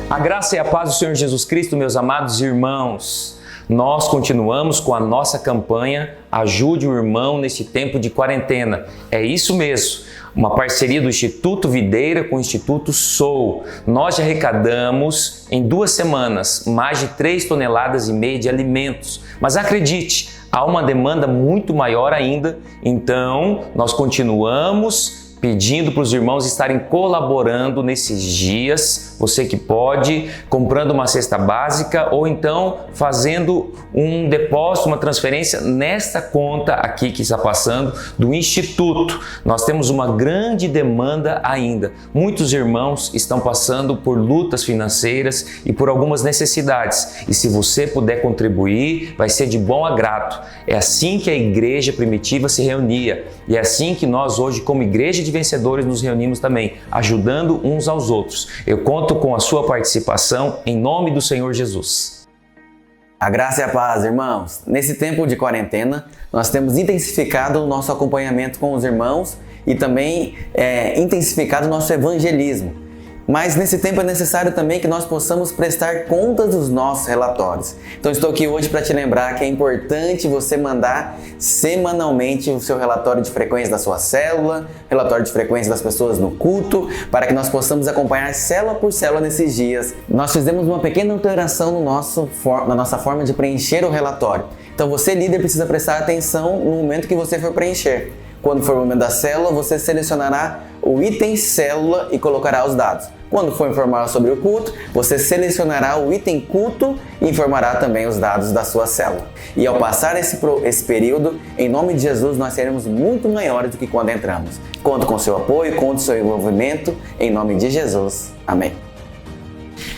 A graça e a paz do Senhor Jesus Cristo, meus amados irmãos. Nós continuamos com a nossa campanha Ajude o Irmão neste tempo de quarentena. É isso mesmo, uma parceria do Instituto Videira com o Instituto Soul. Nós já arrecadamos em 2 semanas mais de 3,5 toneladas de alimentos. Mas acredite, há uma demanda muito maior ainda, então nós continuamos pedindo para os irmãos estarem colaborando nesses dias, você que pode, comprando uma cesta básica ou então fazendo um depósito, uma transferência nesta conta aqui que está passando do Instituto. Nós temos uma grande demanda ainda. Muitos irmãos estão passando por lutas financeiras e por algumas necessidades. E se você puder contribuir, vai ser de bom agrado. É assim que a igreja primitiva se reunia e é assim que nós hoje, como igreja de vencedores, nos reunimos também, ajudando uns aos outros. Eu conto com a sua participação em nome do Senhor Jesus. A graça e a paz, irmãos. Nesse tempo de quarentena, nós temos intensificado o nosso acompanhamento com os irmãos e também intensificado o nosso evangelismo. Mas nesse tempo é necessário também que nós possamos prestar contas dos nossos relatórios. Então estou aqui hoje para te lembrar que é importante você mandar semanalmente o seu relatório de frequência da sua célula, relatório de frequência das pessoas no culto, para que nós possamos acompanhar célula por célula nesses dias. Nós fizemos uma pequena alteração na nossa forma de preencher o relatório. Então você, líder, precisa prestar atenção no momento que você for preencher. Quando for o momento da célula, você selecionará o item célula e colocará os dados. Quando for informar sobre o culto, você selecionará o item culto e informará também os dados da sua célula. E ao passar esse período, em nome de Jesus, nós seremos muito maiores do que quando entramos. Conto com seu apoio, conto com seu envolvimento, em nome de Jesus. Amém.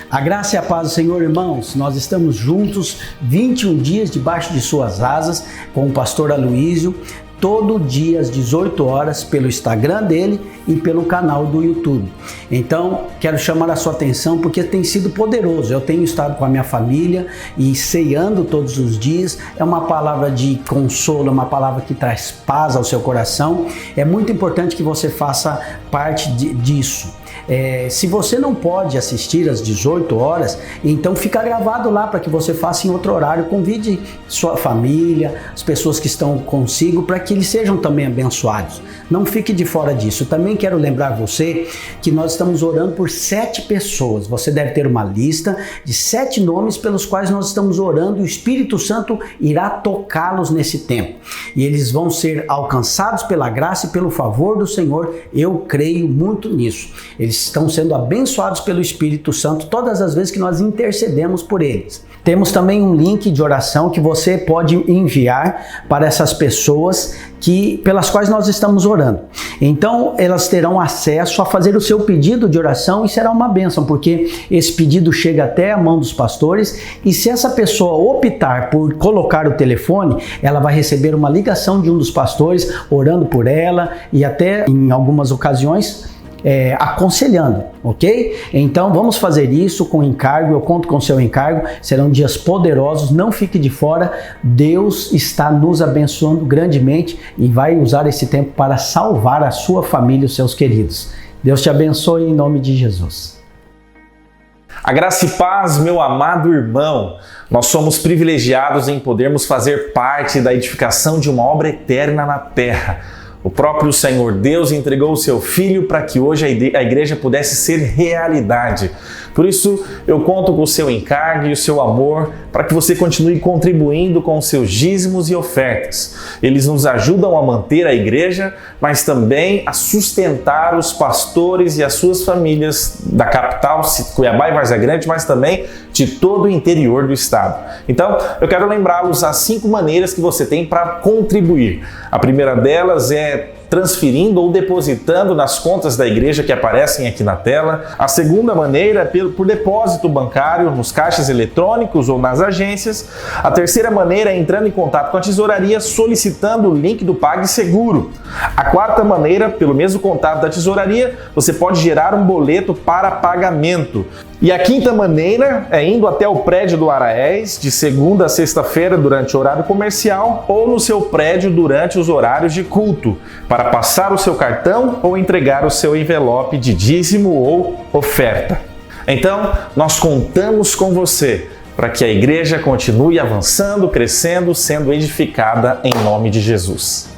A graça e a paz do Senhor, irmãos. Nós estamos juntos 21 dias debaixo de suas asas com o pastor Aloísio, todo dia às 18 horas pelo Instagram dele e pelo canal do YouTube. Então, quero chamar a sua atenção porque tem sido poderoso. Eu tenho estado com a minha família e ceando todos os dias. É uma palavra de consolo, é uma palavra que traz paz ao seu coração. É muito importante que você faça parte disso. Se você não pode assistir às 18 horas, então fica gravado lá para que você faça em outro horário. Convide sua família, as pessoas que estão consigo, para que eles sejam também abençoados. Não fique de fora disso. Também quero lembrar você que nós estamos orando por 7 pessoas. Você deve ter uma lista de 7 nomes pelos quais nós estamos orando e o Espírito Santo irá tocá-los nesse tempo. E eles vão ser alcançados pela graça e pelo favor do Senhor. Eu creio muito nisso. Eles estão sendo abençoados pelo Espírito Santo todas as vezes que nós intercedemos por eles. Temos também um link de oração que você pode enviar para essas pessoas pelas quais nós estamos orando. Então, elas terão acesso a fazer o seu pedido de oração e será uma bênção, porque esse pedido chega até a mão dos pastores e se essa pessoa optar por colocar o telefone, ela vai receber uma ligação de um dos pastores orando por ela e até, em algumas ocasiões, aconselhando, ok? Então vamos fazer isso com encargo, eu conto com o seu encargo, serão dias poderosos, não fique de fora, Deus está nos abençoando grandemente e vai usar esse tempo para salvar a sua família e os seus queridos. Deus te abençoe em nome de Jesus. A graça e paz, meu amado irmão, nós somos privilegiados em podermos fazer parte da edificação de uma obra eterna na terra. O próprio Senhor Deus entregou o seu Filho para que hoje a igreja pudesse ser realidade. Por isso, eu conto com o seu encargo e o seu amor para que você continue contribuindo com os seus dízimos e ofertas. Eles nos ajudam a manter a igreja, mas também a sustentar os pastores e as suas famílias da capital, Cuiabá e Várzea Grande, mas também de todo o interior do estado. Então, eu quero lembrá-los as 5 maneiras que você tem para contribuir. A primeira delas é transferindo ou depositando nas contas da igreja que aparecem aqui na tela. A segunda maneira é por depósito bancário, nos caixas eletrônicos ou nas agências. A terceira maneira é entrando em contato com a tesouraria solicitando o link do PagSeguro. A quarta maneira, pelo mesmo contato da tesouraria, você pode gerar um boleto para pagamento. E a quinta maneira é indo até o prédio do Araés, de segunda a sexta-feira durante o horário comercial ou no seu prédio durante os horários de culto, para passar o seu cartão ou entregar o seu envelope de dízimo ou oferta. Então, nós contamos com você para que a igreja continue avançando, crescendo, sendo edificada em nome de Jesus.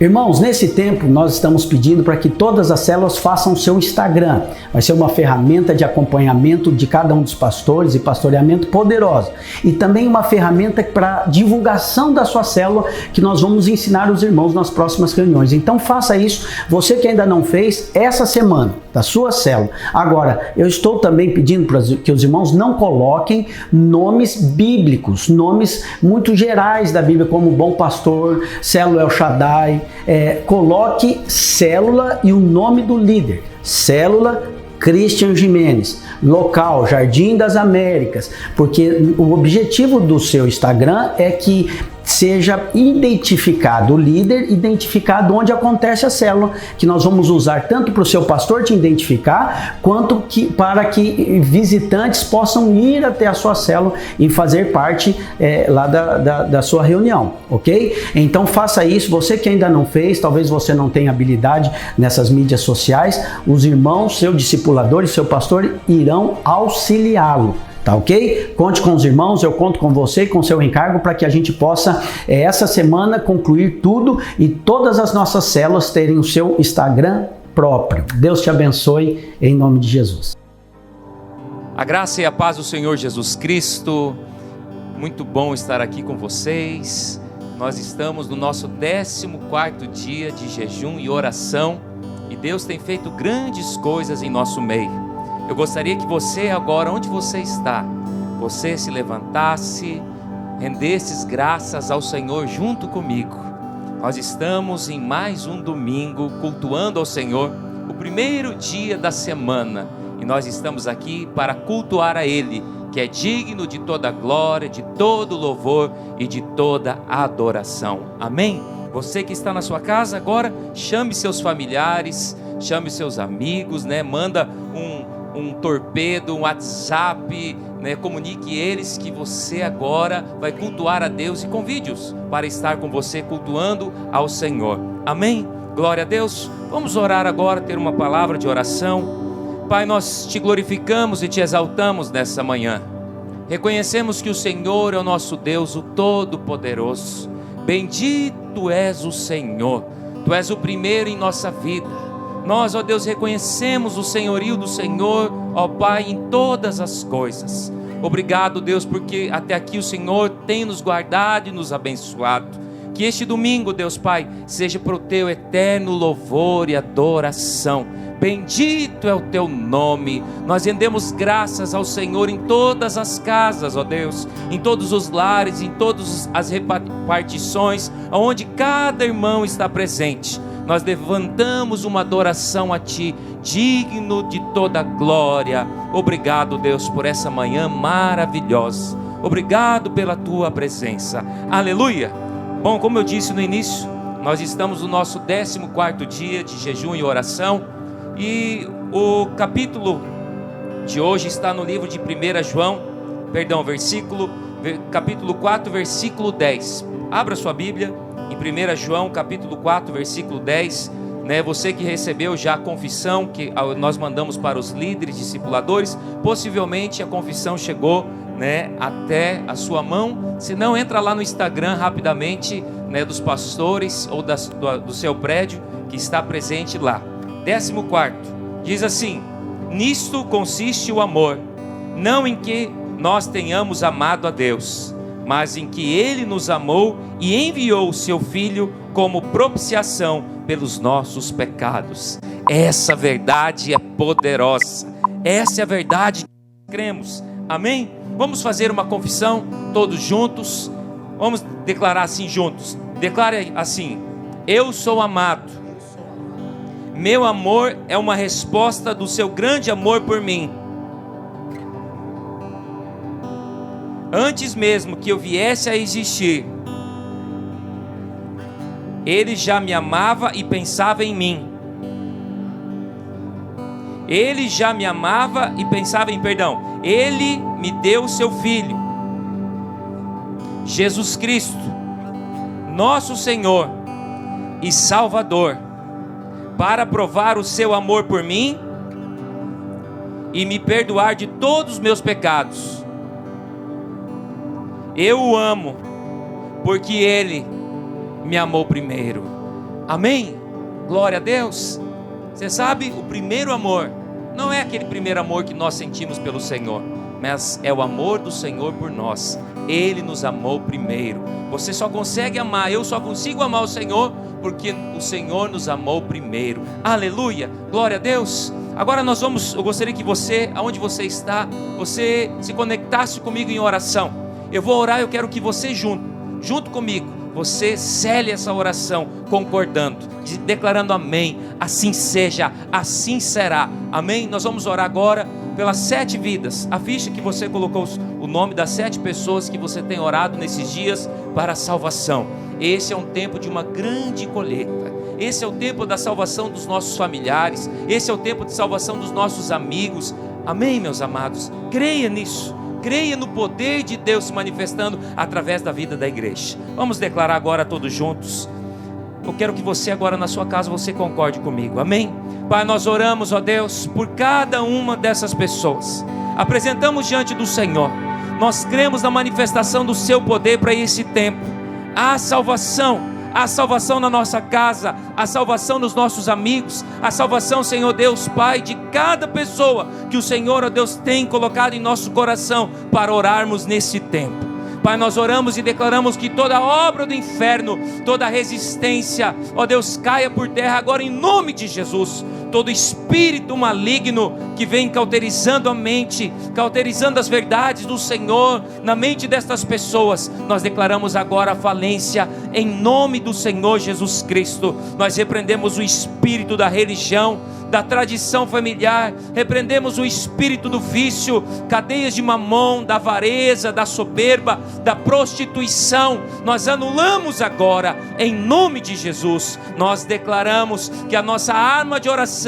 Irmãos, nesse tempo nós estamos pedindo para que todas as células façam o seu Instagram. Vai ser uma ferramenta de acompanhamento de cada um dos pastores e pastoreamento poderosa. E também uma ferramenta para divulgação da sua célula que nós vamos ensinar os irmãos nas próximas reuniões. Então faça isso, você que ainda não fez, essa semana, da sua célula. Agora, eu estou também pedindo para que os irmãos não coloquem nomes bíblicos, nomes muito gerais da Bíblia, como Bom Pastor, Célula El Shaddai. Coloque célula e o nome do líder. Célula Christian Jimenez, local Jardim das Américas, porque o objetivo do seu Instagram é que seja identificado o líder, identificado onde acontece a célula, que nós vamos usar tanto para o seu pastor te identificar, quanto para que visitantes possam ir até a sua célula e fazer parte lá da sua reunião, ok? Então faça isso, você que ainda não fez, talvez você não tenha habilidade nessas mídias sociais, os irmãos, seu discipulador e seu pastor irão auxiliá-lo. Tá ok? Conte com os irmãos, eu conto com você, com seu encargo, para que a gente possa, essa semana, concluir tudo e todas as nossas células terem o seu Instagram próprio. Deus te abençoe, em nome de Jesus. A graça e a paz do Senhor Jesus Cristo. Muito bom estar aqui com vocês. Nós estamos no nosso 14º dia de jejum e oração e Deus tem feito grandes coisas em nosso meio. Eu gostaria que você agora, onde você está, você se levantasse, rendesses graças ao Senhor junto comigo. Nós estamos em mais um domingo cultuando ao Senhor, o primeiro dia da semana, e nós estamos aqui para cultuar a Ele, que é digno de toda glória, de todo louvor e de toda adoração. Amém? Você que está na sua casa agora, chame seus familiares, chame seus amigos, manda um torpedo, um WhatsApp, comunique eles que você agora vai cultuar a Deus e convide-os para estar com você cultuando ao Senhor. Amém? Glória a Deus. Vamos orar agora, ter uma palavra de oração. Pai, nós te glorificamos e te exaltamos nessa manhã. Reconhecemos que o Senhor é o nosso Deus, o Todo-Poderoso. Bendito és o Senhor. Tu és o primeiro em nossa vida. Nós, ó Deus, reconhecemos o senhorio do Senhor, ó Pai, em todas as coisas. Obrigado, Deus, porque até aqui o Senhor tem nos guardado e nos abençoado. Que este domingo, Deus Pai, seja para o Teu eterno louvor e adoração. Bendito é o Teu nome. Nós rendemos graças ao Senhor em todas as casas, ó Deus, em todos os lares, em todas as repartições, onde cada irmão está presente. Nós levantamos uma adoração a Ti, digno de toda glória. Obrigado, Deus, por essa manhã maravilhosa. Obrigado pela Tua presença. Aleluia! Bom, como eu disse no início, nós estamos no nosso 14º dia de jejum e oração. E o capítulo de hoje está no livro de 1 João, capítulo 4, versículo 10. Abra sua Bíblia. Em 1 João, capítulo 4, versículo 10, você que recebeu já a confissão que nós mandamos para os líderes discipuladores, possivelmente a confissão chegou até a sua mão. Se não, entra lá no Instagram rapidamente dos pastores ou do seu prédio que está presente lá. 14º, diz assim: nisto consiste o amor, não em que nós tenhamos amado a Deus, mas em que Ele nos amou e enviou o Seu Filho como propiciação pelos nossos pecados. Essa verdade é poderosa. Essa é a verdade que cremos. Amém? Vamos fazer uma confissão todos juntos. Vamos declarar assim juntos. Declare assim: eu sou amado. Meu amor é uma resposta do Seu grande amor por mim. Antes mesmo que eu viesse a existir, Ele já me amava e pensava em mim. Ele já me amava e pensava em perdão. Ele me deu o Seu Filho, Jesus Cristo, nosso Senhor e Salvador, para provar o Seu amor por mim e me perdoar de todos os meus pecados. Eu o amo, porque Ele me amou primeiro. Amém? Glória a Deus. Você sabe, o primeiro amor não é aquele primeiro amor que nós sentimos pelo Senhor, mas é o amor do Senhor por nós. Ele nos amou primeiro. Você só consegue amar, eu só consigo amar o Senhor porque o Senhor nos amou primeiro. Aleluia, glória a Deus. Agora eu gostaria que você, aonde você está, você se conectasse comigo em oração. Eu vou orar, eu quero que você junto comigo, você cele essa oração concordando, declarando amém, assim seja, assim será, amém? Nós vamos orar agora pelas 7 vidas. A ficha que você colocou o nome das 7 pessoas que você tem orado nesses dias para a salvação. Esse é um tempo de uma grande colheita. Esse é o tempo da salvação dos nossos familiares. Esse é o tempo de salvação dos nossos amigos. Amém, meus amados? Creia nisso. Creia no poder de Deus se manifestando através da vida da igreja. Vamos declarar agora todos juntos. Eu quero que você agora na sua casa, você concorde comigo, amém? Pai, nós oramos, ó Deus, por cada uma dessas pessoas. Apresentamos diante do Senhor. Nós cremos na manifestação do seu poder para esse tempo. Há salvação na nossa casa, a salvação nos nossos amigos, a salvação, Senhor Deus Pai, de cada pessoa que o Senhor, ó Deus, tem colocado em nosso coração para orarmos nesse tempo. Pai, nós oramos e declaramos que toda obra do inferno, toda resistência, ó Deus, caia por terra agora em nome de Jesus. Todo espírito maligno que vem cauterizando a mente, cauterizando as verdades do Senhor na mente destas pessoas, nós declaramos agora a falência em nome do Senhor Jesus Cristo. Nós repreendemos o espírito da religião, da tradição familiar, repreendemos o espírito do vício, cadeias de mamon, da avareza, da soberba, da prostituição. Nós anulamos agora em nome de Jesus. Nós declaramos que a nossa arma de oração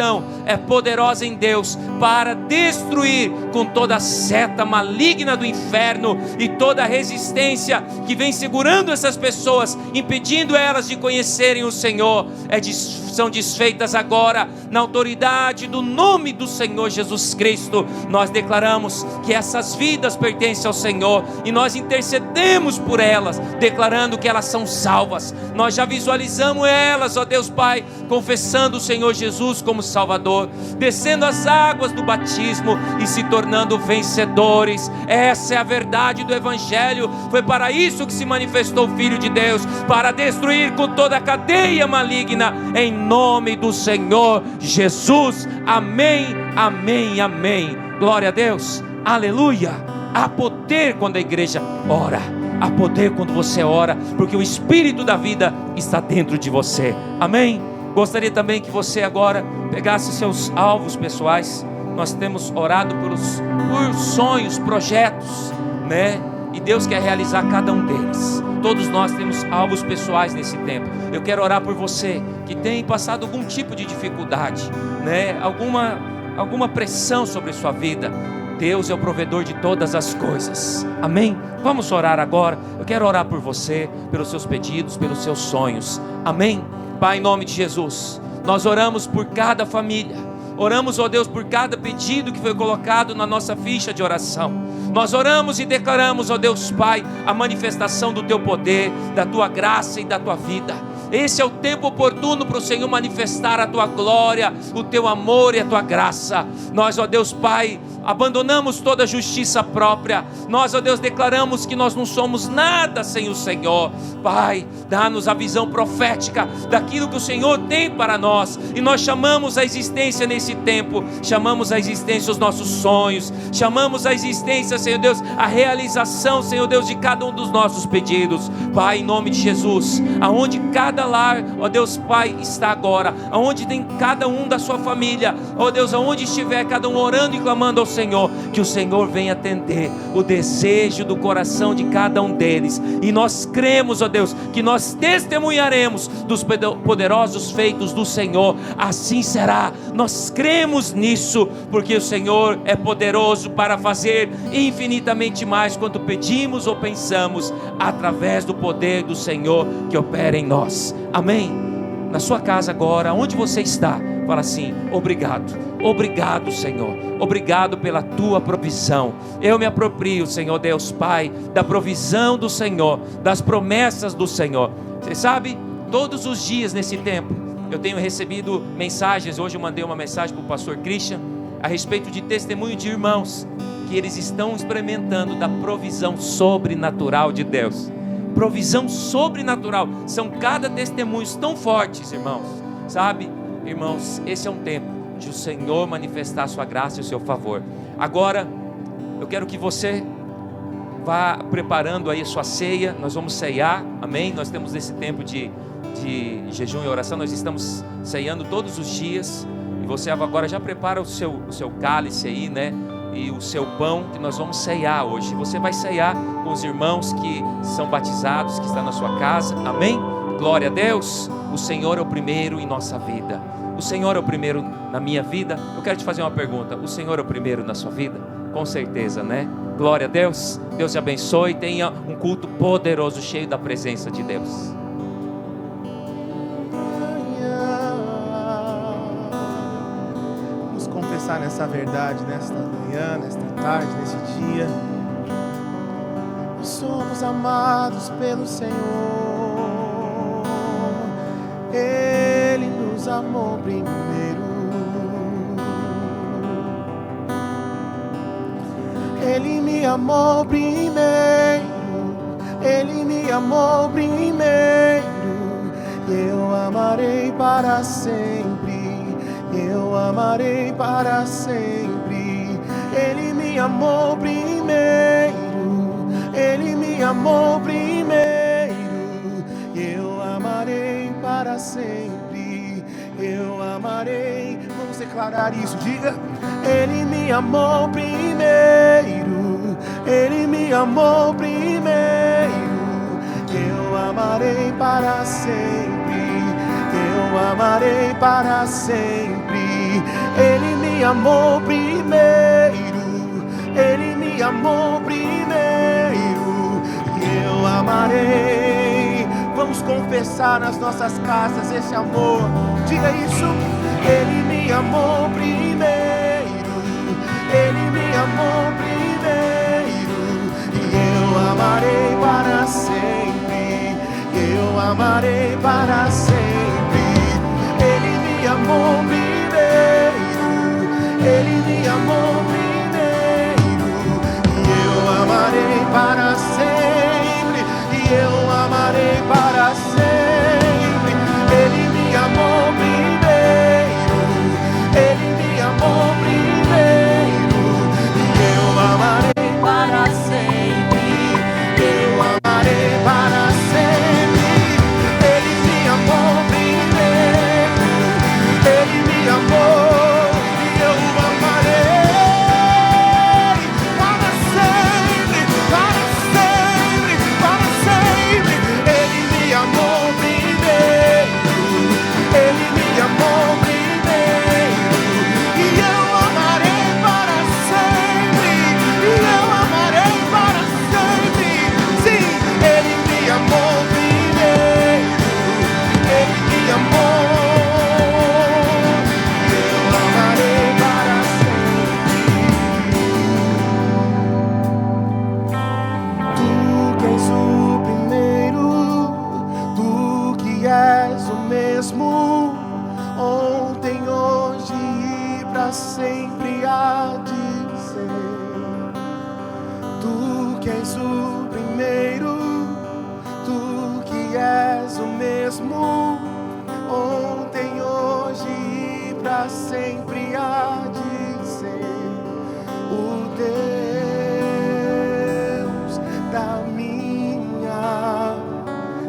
é poderosa em Deus para destruir com toda a seta maligna do inferno e toda a resistência que vem segurando essas pessoas, impedindo elas de conhecerem o Senhor. São desfeitas agora na autoridade do nome do Senhor Jesus Cristo. Nós declaramos que essas vidas pertencem ao Senhor e nós intercedemos por elas, declarando que elas são salvas. Nós já visualizamos elas, ó Deus Pai, confessando o Senhor Jesus como Salvador, descendo as águas do batismo e se tornando vencedores. Essa é a verdade do Evangelho. Foi para isso que se manifestou o Filho de Deus, para destruir com toda a cadeia maligna, em nome do Senhor Jesus. Amém, amém, amém. Glória a Deus, aleluia. Há poder quando a igreja ora, há poder quando você ora, porque o Espírito da vida está dentro de você, amém? Gostaria também que você agora pegasse seus alvos pessoais. Nós temos orado por sonhos, projetos, né? E Deus quer realizar cada um deles. Todos nós temos alvos pessoais nesse tempo. Eu quero orar por você que tem passado algum tipo de dificuldade, né? Alguma pressão sobre a sua vida. Deus é o provedor de todas as coisas, amém? Vamos orar agora. Eu quero orar por você, pelos seus pedidos, pelos seus sonhos, amém? Pai, em nome de Jesus, nós oramos por cada família. Oramos, ó Deus, por cada pedido que foi colocado na nossa ficha de oração. Nós oramos e declaramos, ó Deus Pai, a manifestação do Teu poder, da Tua graça e da Tua vida. Esse é o tempo oportuno para o Senhor manifestar a Tua glória, o Teu amor e a Tua graça. Nós, ó Deus Pai, abandonamos toda justiça própria. Nós, ó Deus, declaramos que nós não somos nada sem o Senhor. Pai, dá-nos a visão profética daquilo que o Senhor tem para nós, e nós chamamos a existência nesse tempo, chamamos a existência os nossos sonhos, chamamos a existência, Senhor Deus, a realização, Senhor Deus, de cada um dos nossos pedidos. Pai, em nome de Jesus, aonde cada lar, ó Deus Pai, está agora, aonde tem cada um da sua família, ó Deus, aonde estiver cada um orando e clamando ao Senhor, que o Senhor venha atender o desejo do coração de cada um deles. E nós cremos, ó Deus, que nós testemunharemos dos poderosos feitos do Senhor. Assim será. Nós cremos nisso, porque o Senhor é poderoso para fazer infinitamente mais quanto pedimos ou pensamos, através do poder do Senhor que opera em nós. Amém? Na sua casa agora, onde você está, Fala assim: obrigado, obrigado, Senhor, obrigado pela tua provisão. Eu me aproprio, Senhor Deus Pai, da provisão do Senhor, das promessas do Senhor. Você sabe, todos os dias nesse tempo eu tenho recebido mensagens. Hoje eu mandei uma mensagem para o pastor Christian a respeito de testemunho de irmãos que eles estão experimentando da provisão sobrenatural de Deus. Provisão sobrenatural. São cada testemunho tão fortes, irmãos. Sabe, irmãos, esse é um tempo de o Senhor manifestar a sua graça e o seu favor. Agora, eu quero que você vá preparando aí a sua ceia. Nós vamos ceiar, amém? Nós temos esse tempo de jejum e oração. Nós estamos ceiando todos os dias. E você agora já prepara o seu cálice aí, né? E o seu pão, que nós vamos ceiar hoje. Você vai ceiar com os irmãos que são batizados, que estão na sua casa, amém? Glória a Deus. O Senhor é o primeiro em nossa vida. O Senhor é o primeiro na minha vida. Eu quero te fazer uma pergunta: o Senhor é o primeiro na sua vida? Com certeza, né? Glória a Deus. Deus te abençoe. Tenha um culto poderoso, cheio da presença de Deus. Vamos confessar nessa verdade, nesta manhã, nesta tarde, nesse dia. Nós somos amados pelo Senhor. Ele nos amou primeiro. Ele me amou primeiro. Ele me amou primeiro. Eu amarei para sempre. Eu amarei para sempre. Ele me amou primeiro. Ele me amou primeiro. Eu amarei para sempre. Eu amarei. Vamos declarar isso, diga. Ele me amou primeiro. Ele me amou primeiro. Eu amarei para sempre. Eu amarei para sempre. Ele me amou primeiro. Ele me amou primeiro. Eu amarei. Vamos confessar nas nossas casas esse amor. Diga isso. Ele me amou primeiro. Ele me amou primeiro. E eu amarei para sempre. Eu amarei para sempre. Ele me amou primeiro. Ele me amou primeiro. E eu amarei para sempre. E eu amarei para sempre. Ele me amou primeiro. Ele me amou primeiro. E eu amarei para sempre. Eu amarei para sempre. Ele me amou primeiro. Ele me amou. E eu amarei para sempre. Para sempre. Para sempre. Ele me amou primeiro. Ele me amou primeiro. E eu amarei para sempre. E eu amarei para sempre. Sim, ele me amou primeiro. Ele me amou. Eu amarei para sempre. Tu que és o primeiro, tu que és o mesmo, ontem, hoje e para sempre há de ser. Tu que és o primeiro, tu que és o mesmo, ontem, hoje e para sempre há de ser. O Deus da minha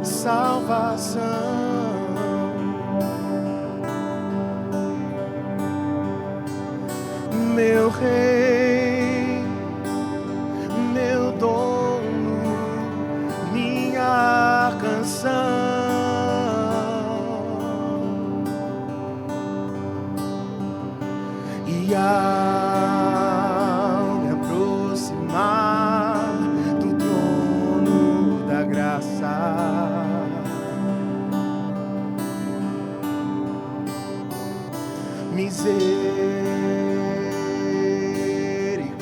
salvação. Meu Rei, meu dono,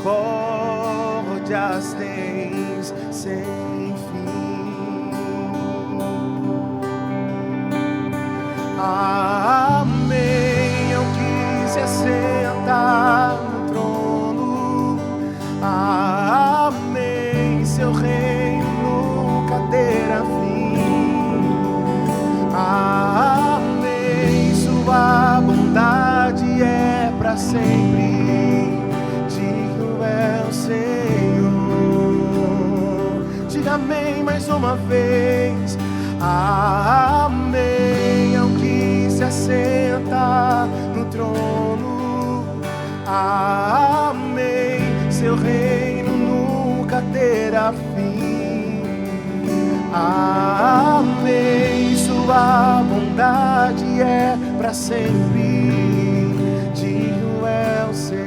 misericórdias tens sem fim. Amém, eu quis se assentar no trono. Amém, seu reino nunca terá fim. Amém, sua bondade é para sempre. Digno é o Senhor. Diga amém mais uma vez. Amém, ao que se assenta no trono. Amém, seu reino nunca terá fim. Amém, sua bondade é para sempre. Digno é o Senhor.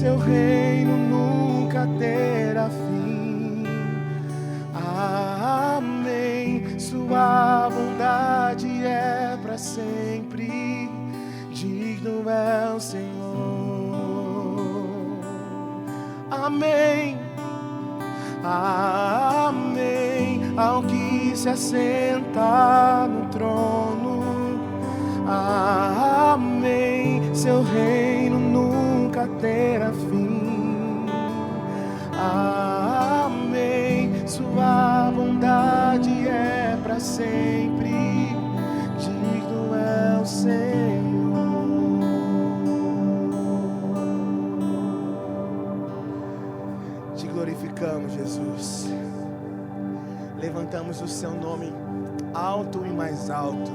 seu reino nunca terá fim. Amém. Sua bondade é para sempre, digno é o Senhor. Amém. Amém. Ao que se assenta no trono, amém. Seu reino nunca terá fim. Amém. Sua bondade é para sempre, digno é o Senhor. Te glorificamos, Jesus. Levantamos o seu nome alto e mais alto,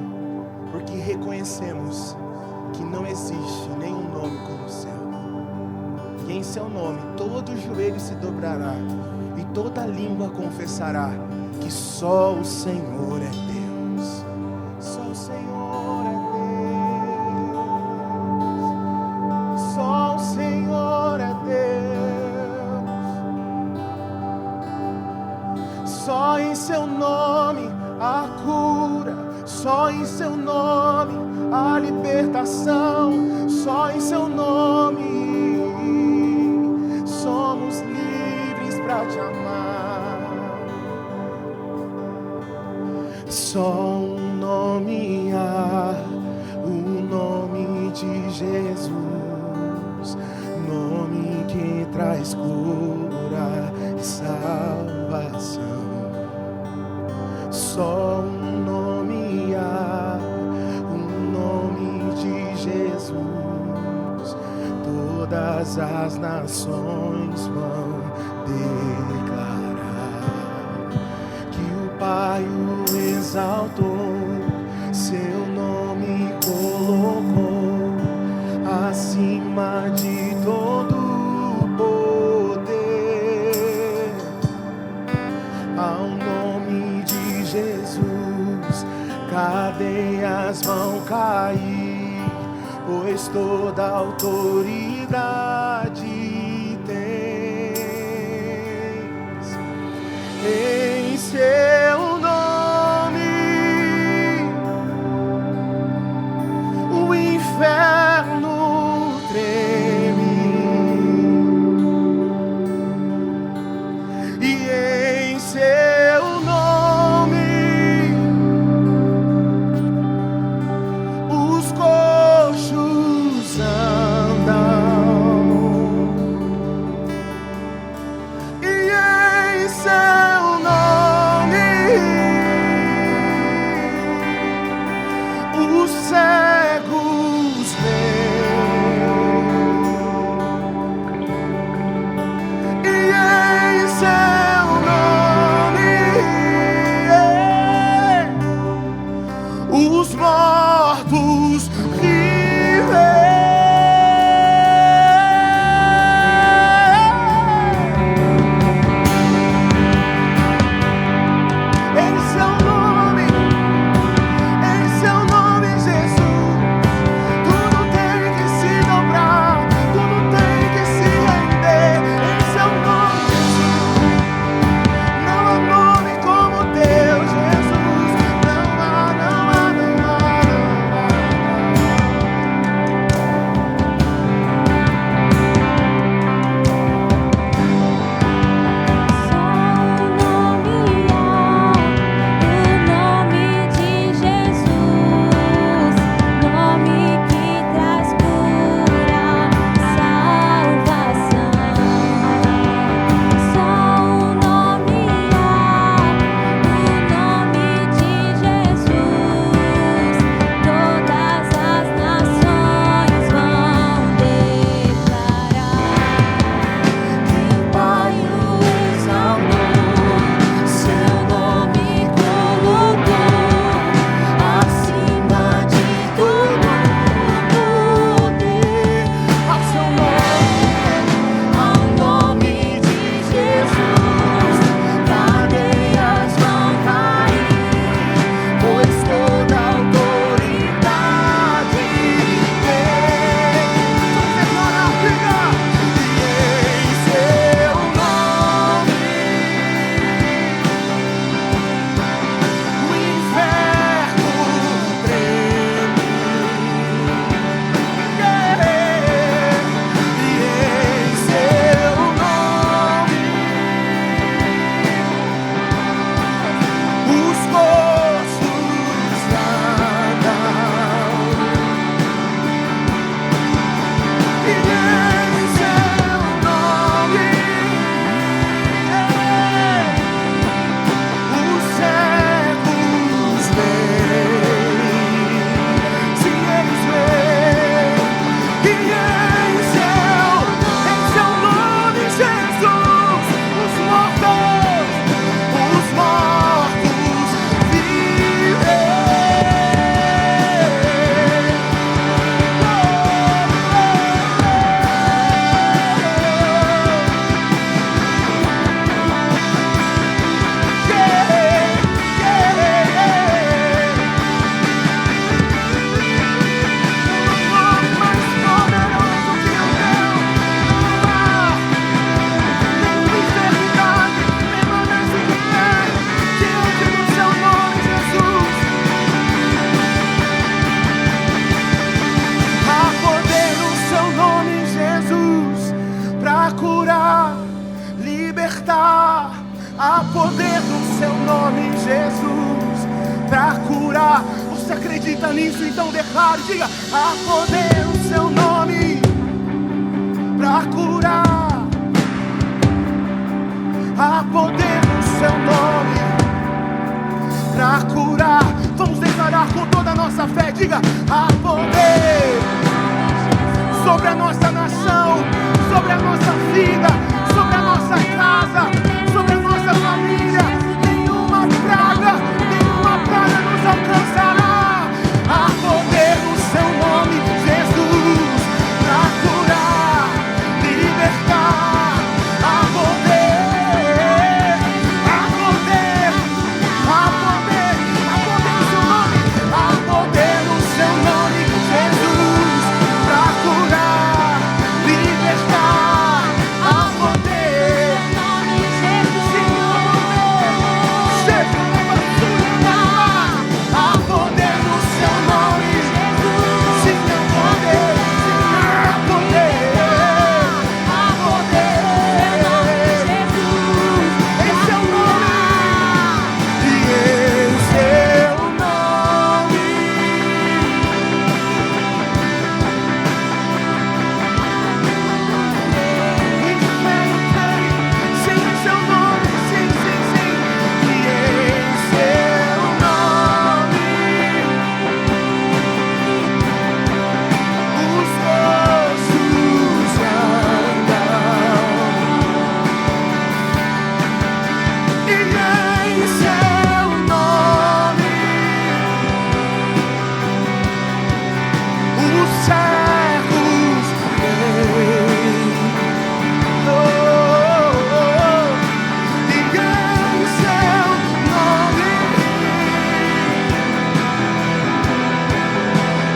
porque reconhecemos que não existe nenhum nome como o seu. E em seu nome todo joelho se dobrará e toda língua confessará que só o Senhor é Deus. Só o Senhor é Deus. Só o Senhor é Deus. Só em seu nome a cura, só em seu nome a libertação, só em seu nome somos livres para te amar. Só um nome há, o nome de Jesus, nome que traz cura e salvação. Só um nome há, o nome de Jesus, todas as nações vão declarar que o Pai o exaltou, seu nome colocou acima de todo poder. Ao nome de Jesus, cadeias vão cair, pois toda autoridade tens em seu nome. O inferno treme e em seu nome os coxos andam. curar, libertar. Há poder no seu nome, Jesus, para curar. Você acredita nisso? Então declare, diga: há poder no seu nome para curar. Há poder no seu nome para curar. Vamos declarar com toda a nossa fé, diga: há poder sobre a nossa nação, sobre a nossa vida, sobre a nossa casa, sobre a nossa família. Nenhuma praga nos alcançará. Há poder no seu nome, Jesus, para curar, libertar. Há poder, há poder, há poder, há poder no seu nome. Há poder no seu nome, Jesus, para curar, libertar. Há poder, sim, há poder no seu nome. Sim, há poder, há poder, há poder. Em seu nome, e em seu nome. Sim, em seu nome, sim, sim, sim. E em seu nome, os ossos andam. E em seu nome, os cegos veem. Oh, oh, oh. E em seu nome,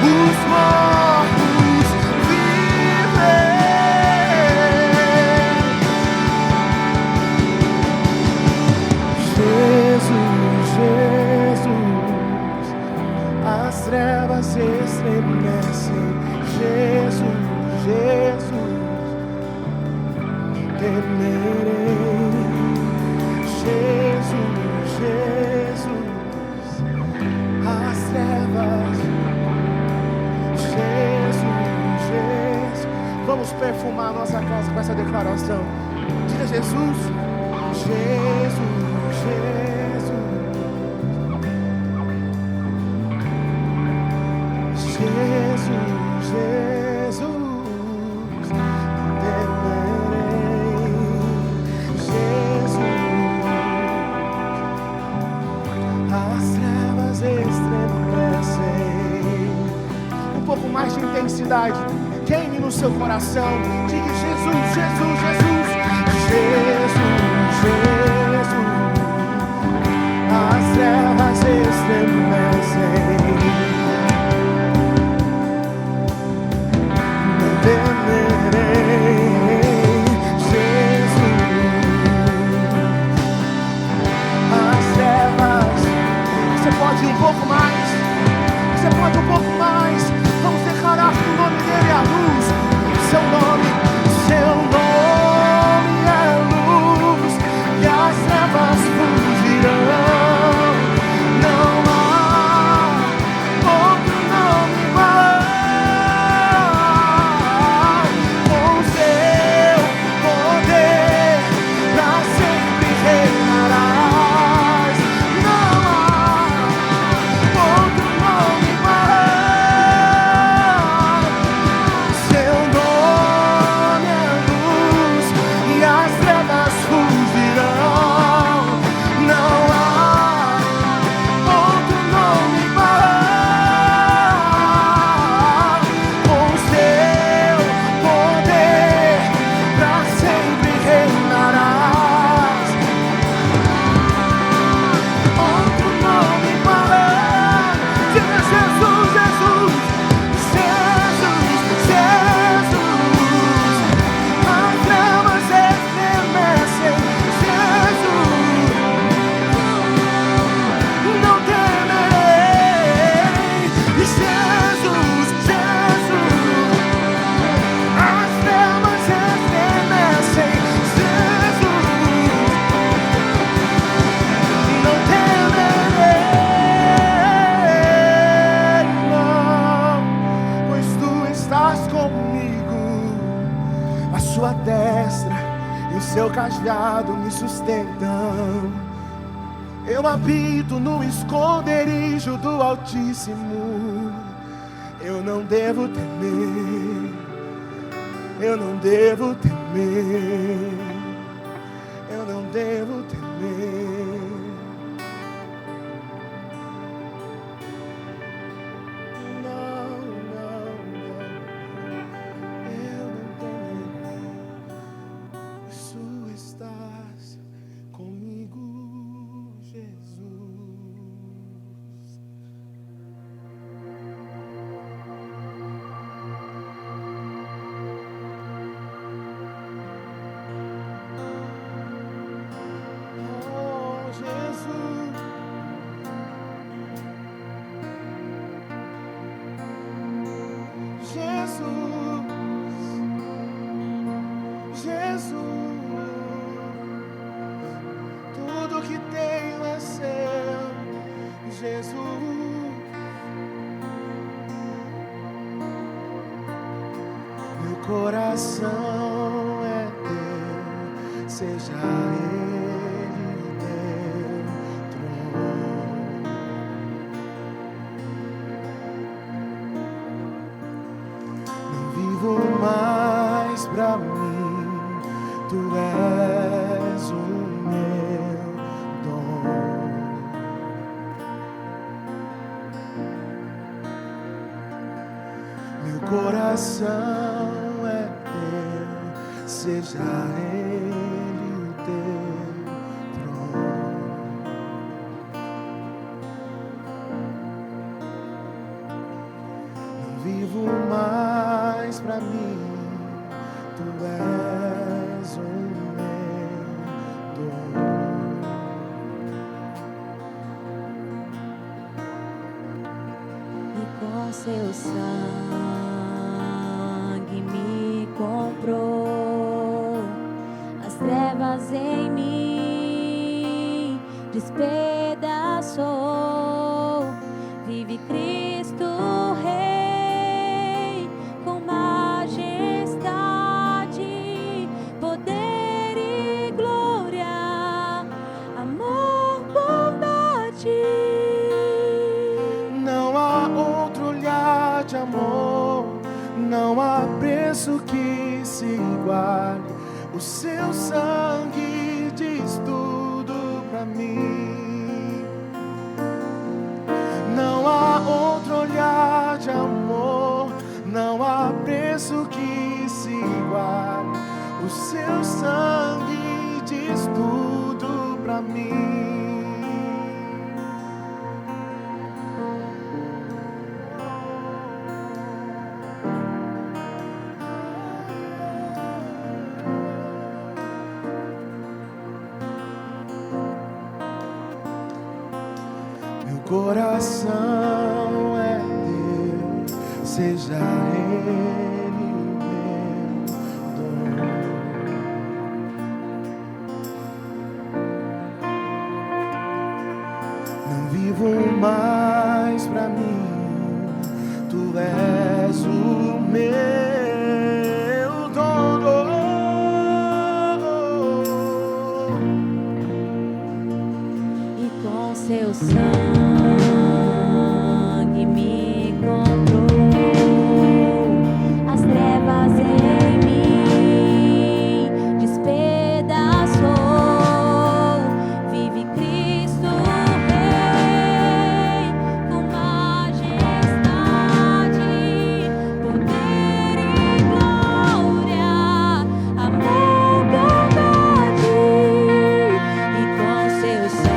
os mortos vivem. Jesus, Jesus, as trevas se estremecem. Jesus, Jesus, temerei. Jesus, Jesus, as trevas. Jesus, Jesus. Vamos perfumar a nossa casa com essa declaração. Diga: Jesus, Jesus, Jesus, Jesus, Jesus, temerei. Jesus, as trevas estremecem. Um pouco mais de intensidade, queime no seu coração. Diga: Jesus, Jesus, Jesus, Jesus, Jesus, as trevas estremecem. Não temerei. Jesus, as trevas. Você pode ir um pouco mais. Você pode um pouco mais. Vamos declarar que o nome dele é a luz. Seu nome, seu nome. seu cajado me sustentam. Eu habito no esconderijo do Altíssimo. Eu não devo temer, eu não devo temer, eu não devo temer. Não, não, não, eu não temerei, pois tu estás comigo, Jesus. Oh, Jesus. Jesus, Jesus, tudo que tenho é seu, Jesus. Meu coração é teu, seja ele o teu trono. Não vivo mais pra mim, tu és o meu dom. Meu coração é teu, seja ele o teu trono. Não vivo mais pra mim, tu és o meu dom. E com seu sangue me comprou, as trevas em mim despedaçou. Vive Cristo Rei, com majestade, poder e glória, amor, bondade. Não há outro olhar de amor, não há preço que se iguale. O seu sangue diz tudo pra mim. Não há outro olhar de amor, não há preço que se iguale. O seu sangue diz tudo pra mim. Meu coração é teu, seja ele o meu dom. Não vivo mais pra mim, tu és o meu dono. E com seu sangue me comprou, as trevas em mim despedaçou. Vive Cristo Rei, com majestade, poder e glória, amor, bondade. E com seu sangue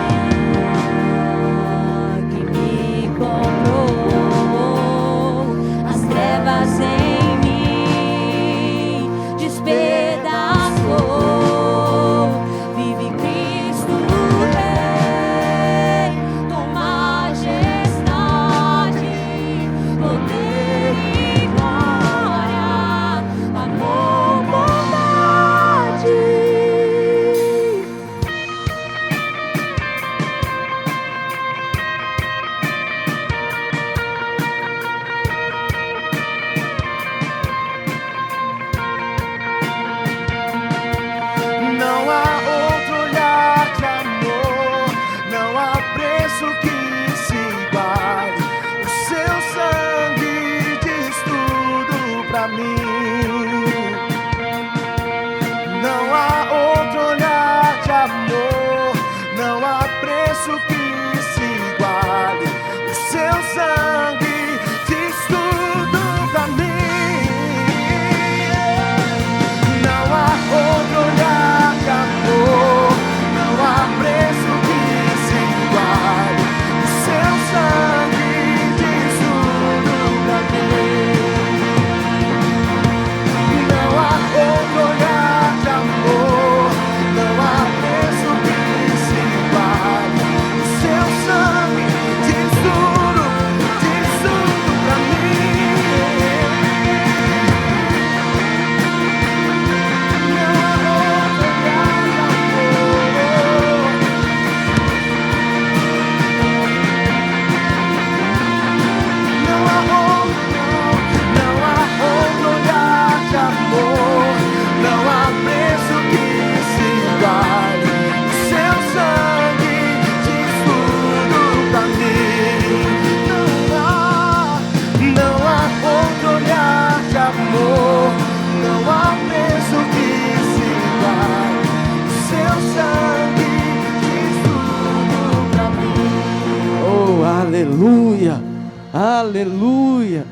Aleluia.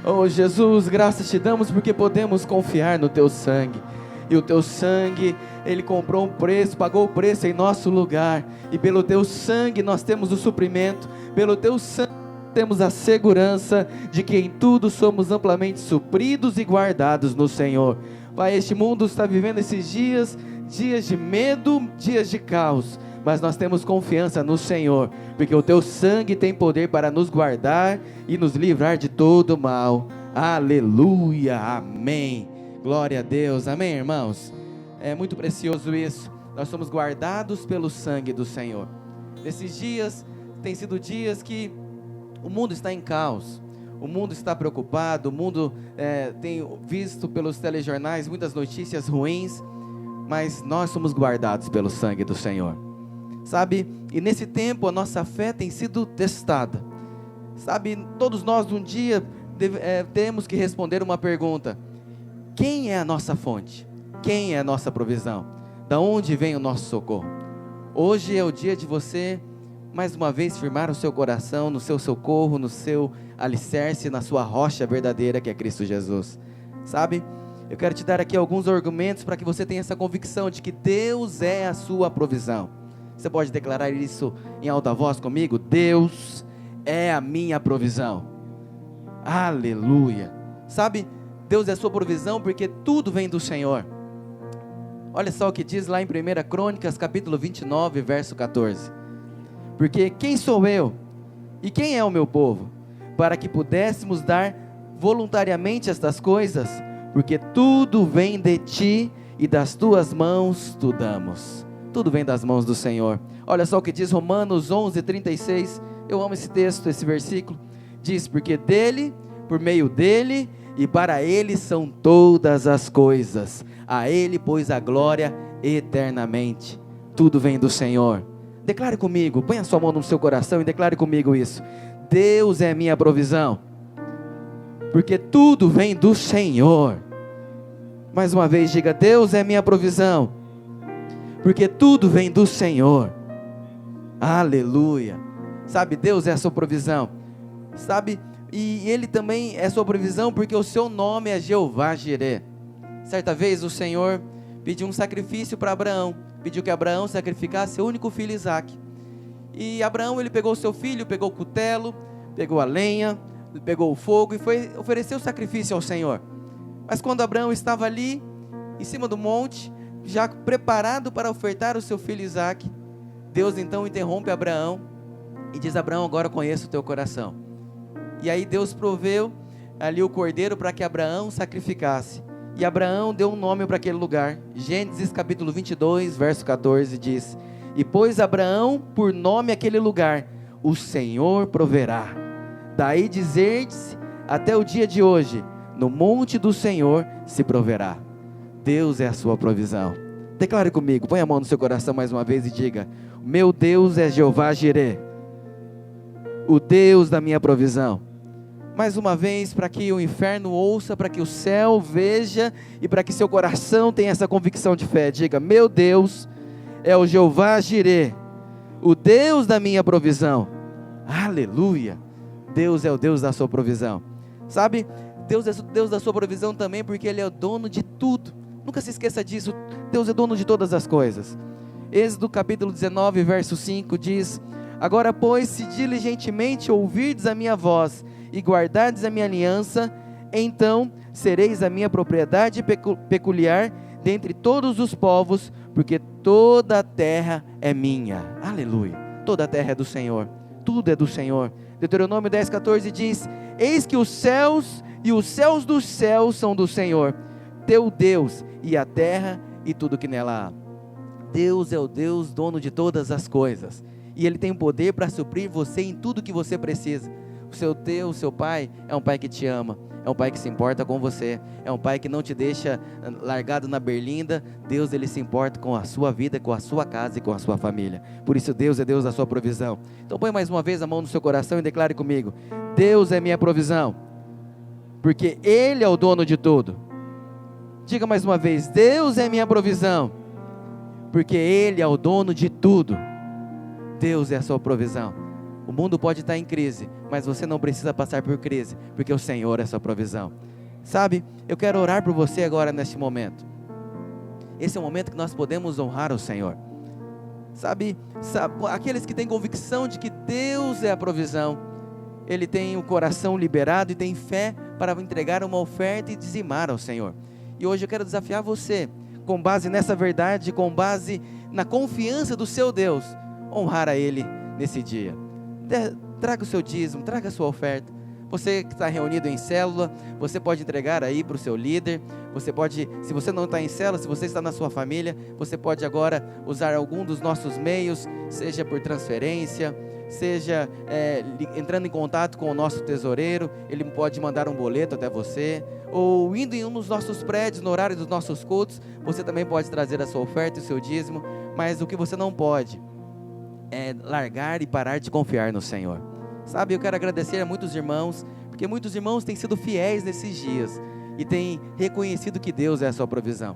Oh Jesus, graças te damos porque podemos confiar no teu sangue. E o teu sangue, ele comprou um preço, pagou o preço em nosso lugar. E pelo teu sangue nós temos o suprimento. Pelo teu sangue temos a segurança de que em tudo somos amplamente supridos e guardados no Senhor. Pai, este mundo está vivendo esses dias de medo, dias de caos. Mas nós temos confiança no Senhor, porque o teu sangue tem poder para nos guardar e nos livrar de todo mal. Aleluia, amém. Glória a Deus, amém, irmãos? É muito precioso isso. Nós somos guardados pelo sangue do Senhor. Nesses dias, tem sido dias que o mundo está em caos. O mundo está preocupado, o mundo tem visto pelos telejornais muitas notícias ruins, mas nós somos guardados pelo sangue do Senhor. Sabe, e nesse tempo a nossa fé tem sido testada. Sabe, todos nós um dia temos que responder uma pergunta: quem é a nossa fonte? Quem é a nossa provisão? Da onde vem o nosso socorro? Hoje é o dia de você, mais uma vez, firmar o seu coração no seu socorro, no seu alicerce, na sua rocha verdadeira que é Cristo Jesus. Sabe, eu quero te dar aqui alguns argumentos para que você tenha essa convicção de que Deus é a sua provisão. Você pode declarar isso em alta voz comigo? Deus é a minha provisão. Aleluia. Sabe, Deus é a sua provisão porque tudo vem do Senhor. Olha só o que diz lá em 1 Crônicas, capítulo 29, verso 14. Porque quem sou eu e quem é o meu povo, para que pudéssemos dar voluntariamente estas coisas? Porque tudo vem de ti e das tuas mãos tu damos. Tudo vem das mãos do Senhor. Olha só o que diz Romanos 11:36. Eu amo esse texto, esse versículo. Diz: porque dele, por meio dele e para ele são todas as coisas. A ele, pois, a glória eternamente. Tudo vem do Senhor. Declare comigo, põe a sua mão no seu coração e declare comigo isso: Deus é minha provisão, porque tudo vem do Senhor. Mais uma vez diga: Deus é minha provisão, porque tudo vem do Senhor. Aleluia. Sabe, Deus é a sua provisão. Sabe, e Ele também é a sua provisão porque o seu nome é Jeová Jireh. Certa vez o Senhor pediu um sacrifício para Abraão. Pediu que Abraão sacrificasse seu único filho Isaque. E Abraão, ele pegou o seu filho, pegou o cutelo, pegou a lenha, pegou o fogo e foi oferecer o sacrifício ao Senhor. Mas quando Abraão estava ali, em cima do monte, já preparado para ofertar o seu filho Isaque, Deus então interrompe Abraão e diz: Abraão, agora conheço o teu coração. E aí Deus proveu ali o cordeiro para que Abraão sacrificasse. E Abraão deu um nome para aquele lugar. Gênesis capítulo 22, verso 14 diz: e pôs Abraão por nome aquele lugar: o Senhor proverá. Daí dizer-se até o dia de hoje: no monte do Senhor se proverá. Deus é a sua provisão. Declare comigo, põe a mão no seu coração mais uma vez e diga: meu Deus é Jeová Jireh, o Deus da minha provisão. Mais uma vez, para que o inferno ouça, para que o céu veja e para que seu coração tenha essa convicção de fé. Diga: meu Deus é o Jeová Jireh, o Deus da minha provisão. Aleluia. Deus é o Deus da sua provisão. Sabe, Deus é o Deus da sua provisão também porque Ele é o dono de tudo. Nunca se esqueça disso. Deus é dono de todas as coisas. Êxodo capítulo 19, verso 5 diz: agora, pois, se diligentemente ouvirdes a minha voz e guardardes a minha aliança, então sereis a minha propriedade peculiar dentre todos os povos, porque toda a terra é minha. Aleluia. Toda a terra é do Senhor. Tudo é do Senhor. Deuteronômio 10:14 diz: eis que os céus e os céus dos céus são do Senhor, teu Deus, e a terra e tudo que nela há. Deus é o Deus dono de todas as coisas, e Ele tem o poder para suprir você em tudo que você precisa. O seu pai é um pai que te ama, é um pai que se importa com você, é um pai que não te deixa largado na berlinda. Deus, Ele se importa com a sua vida, com a sua casa e com a sua família. Por isso Deus é Deus da sua provisão. Então põe mais uma vez a mão no seu coração e declare comigo: Deus é minha provisão, porque Ele é o dono de tudo. Diga mais uma vez: Deus é minha provisão, porque Ele é o dono de tudo. Deus é a sua provisão. O mundo pode estar em crise, mas você não precisa passar por crise, porque o Senhor é sua provisão. Sabe, eu quero orar por você agora neste momento. Esse é o momento que nós podemos honrar o Senhor. Sabe, aqueles que têm convicção de que Deus é a provisão, ele tem o coração liberado e tem fé para entregar uma oferta e dizimar ao Senhor. E hoje eu quero desafiar você, com base nessa verdade, com base na confiança do seu Deus, honrar a Ele nesse dia. Traga o seu dízimo, traga a sua oferta. Você que está reunido em célula, você pode entregar aí para o seu líder. Você pode, se você não está em célula, se você está na sua família, você pode agora usar algum dos nossos meios, seja por transferência, seja entrando em contato com o nosso tesoureiro. Ele pode mandar um boleto até você, ou indo em um dos nossos prédios, no horário dos nossos cultos, você também pode trazer a sua oferta e o seu dízimo. Mas o que você não pode é largar e parar de confiar no Senhor. Sabe, eu quero agradecer a muitos irmãos, porque muitos irmãos têm sido fiéis nesses dias e têm reconhecido que Deus é a sua provisão.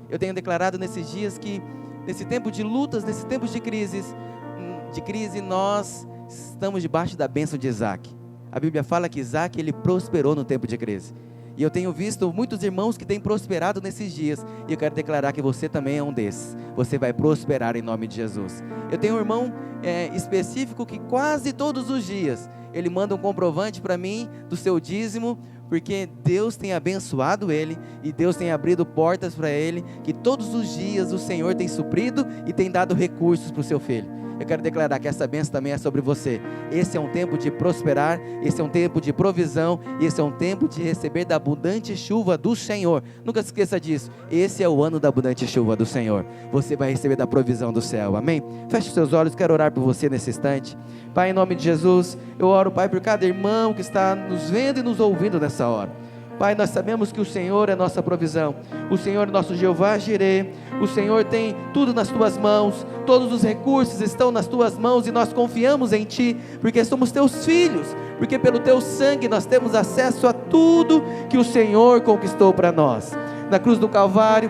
Eu tenho declarado nesses dias que, nesse tempo de lutas, nesse tempo de crise, nós estamos debaixo da bênção de Isaac. A Bíblia fala que Isaac, ele prosperou no tempo de crise. E eu tenho visto muitos irmãos que têm prosperado nesses dias, e eu quero declarar que você também é um desses. Você vai prosperar em nome de Jesus. Eu tenho um irmão específico que quase todos os dias ele manda um comprovante para mim do seu dízimo, porque Deus tem abençoado ele e Deus tem abrido portas para ele, que todos os dias o Senhor tem suprido e tem dado recursos para o seu filho. Eu quero declarar que essa bênção também é sobre você. Esse é um tempo de prosperar, esse é um tempo de provisão, esse é um tempo de receber da abundante chuva do Senhor. Nunca se esqueça disso. Esse é o ano da abundante chuva do Senhor. Você vai receber da provisão do céu, amém? Feche os seus olhos, quero orar por você nesse instante. Pai, em nome de Jesus, eu oro, Pai, por cada irmão que está nos vendo e nos ouvindo nessa hora. Pai, nós sabemos que o Senhor é nossa provisão, o Senhor é nosso Jeová Jirê, o Senhor tem tudo nas tuas mãos, todos os recursos estão nas tuas mãos e nós confiamos em Ti, porque somos Teus filhos, porque pelo Teu sangue nós temos acesso a tudo que o Senhor conquistou para nós. Na cruz do Calvário,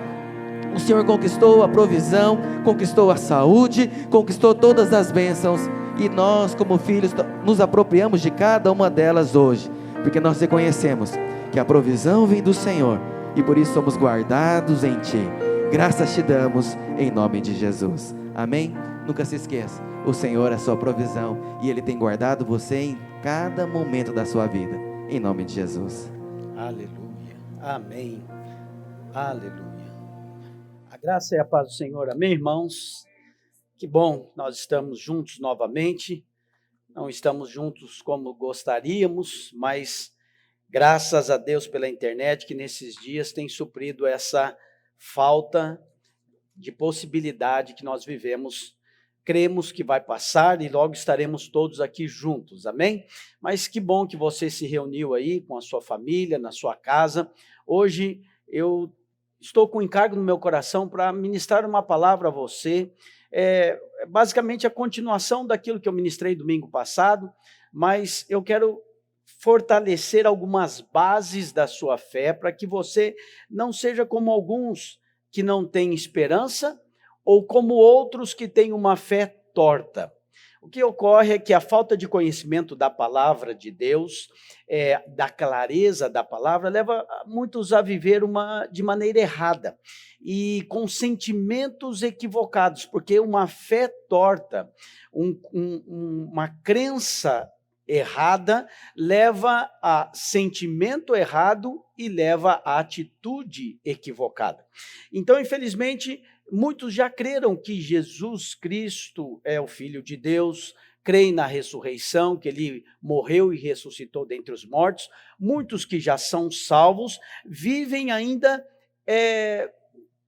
o Senhor conquistou a provisão, conquistou a saúde, conquistou todas as bênçãos, e nós como filhos nos apropriamos de cada uma delas hoje, porque nós reconhecemos que a provisão vem do Senhor, e por isso somos guardados em Ti. Graças te damos, em nome de Jesus, amém? Nunca se esqueça, o Senhor é a sua provisão, e Ele tem guardado você em cada momento da sua vida, em nome de Jesus. Aleluia, amém, aleluia. A graça e a paz do Senhor, amém, irmãos? Que bom, nós estamos juntos novamente, não estamos juntos como gostaríamos, mas graças a Deus pela internet, que nesses dias tem suprido essa falta de possibilidade que nós vivemos. Cremos que vai passar e logo estaremos todos aqui juntos, amém? Mas que bom que você se reuniu aí com a sua família, na sua casa. Hoje eu estou com um encargo no meu coração para ministrar uma palavra a você. Basicamente a continuação daquilo que eu ministrei domingo passado, mas eu quero fortalecer algumas bases da sua fé para que você não seja como alguns que não têm esperança ou como outros que têm uma fé torta. O que ocorre é que a falta de conhecimento da palavra de Deus, da clareza da palavra, leva muitos a viver de maneira errada e com sentimentos equivocados, porque uma fé torta, uma crença errada leva a sentimento errado e leva a atitude equivocada. Então, infelizmente, muitos já creram que Jesus Cristo é o Filho de Deus, creem na ressurreição, que Ele morreu e ressuscitou dentre os mortos. Muitos que já são salvos vivem ainda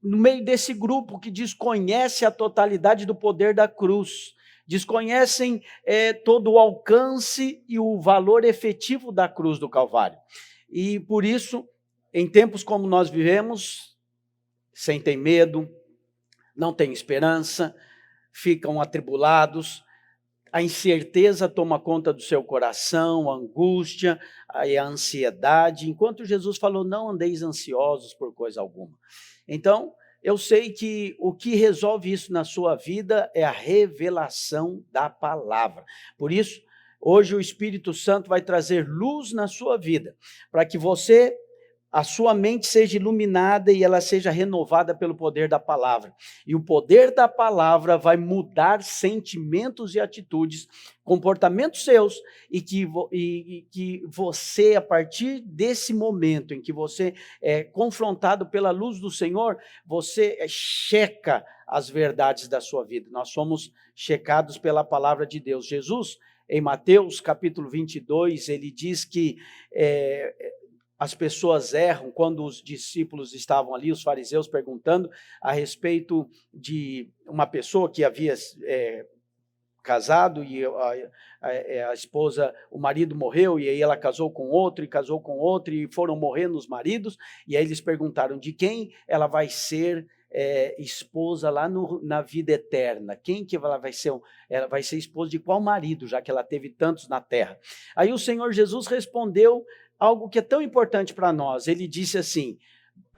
no meio desse grupo que desconhece a totalidade do poder da cruz. Desconhecem todo o alcance e o valor efetivo da cruz do Calvário. E por isso, em tempos como nós vivemos, sentem medo, não têm esperança, ficam atribulados, a incerteza toma conta do seu coração, a angústia, a ansiedade, enquanto Jesus falou, não andeis ansiosos por coisa alguma. Então, eu sei que o que resolve isso na sua vida é a revelação da palavra. Por isso, Hoje o Espírito Santo vai trazer luz na sua vida, para que a sua mente seja iluminada e ela seja renovada pelo poder da palavra. E o poder da palavra vai mudar sentimentos e atitudes, comportamentos seus, e que você, a partir desse momento em que você é confrontado pela luz do Senhor, você checa as verdades da sua vida. Nós somos checados pela palavra de Deus. Jesus, em Mateus capítulo 22, ele diz que as pessoas erram. Quando os discípulos estavam ali, os fariseus, perguntando a respeito de uma pessoa que havia casado e a esposa, o marido morreu, e aí ela casou com outro e foram morrendo os maridos, e aí eles perguntaram de quem ela vai ser esposa lá na vida eterna. Quem que ela vai ser? Ela vai ser esposa de qual marido, já que ela teve tantos na terra? Aí o Senhor Jesus respondeu algo que é tão importante para nós. Ele disse assim: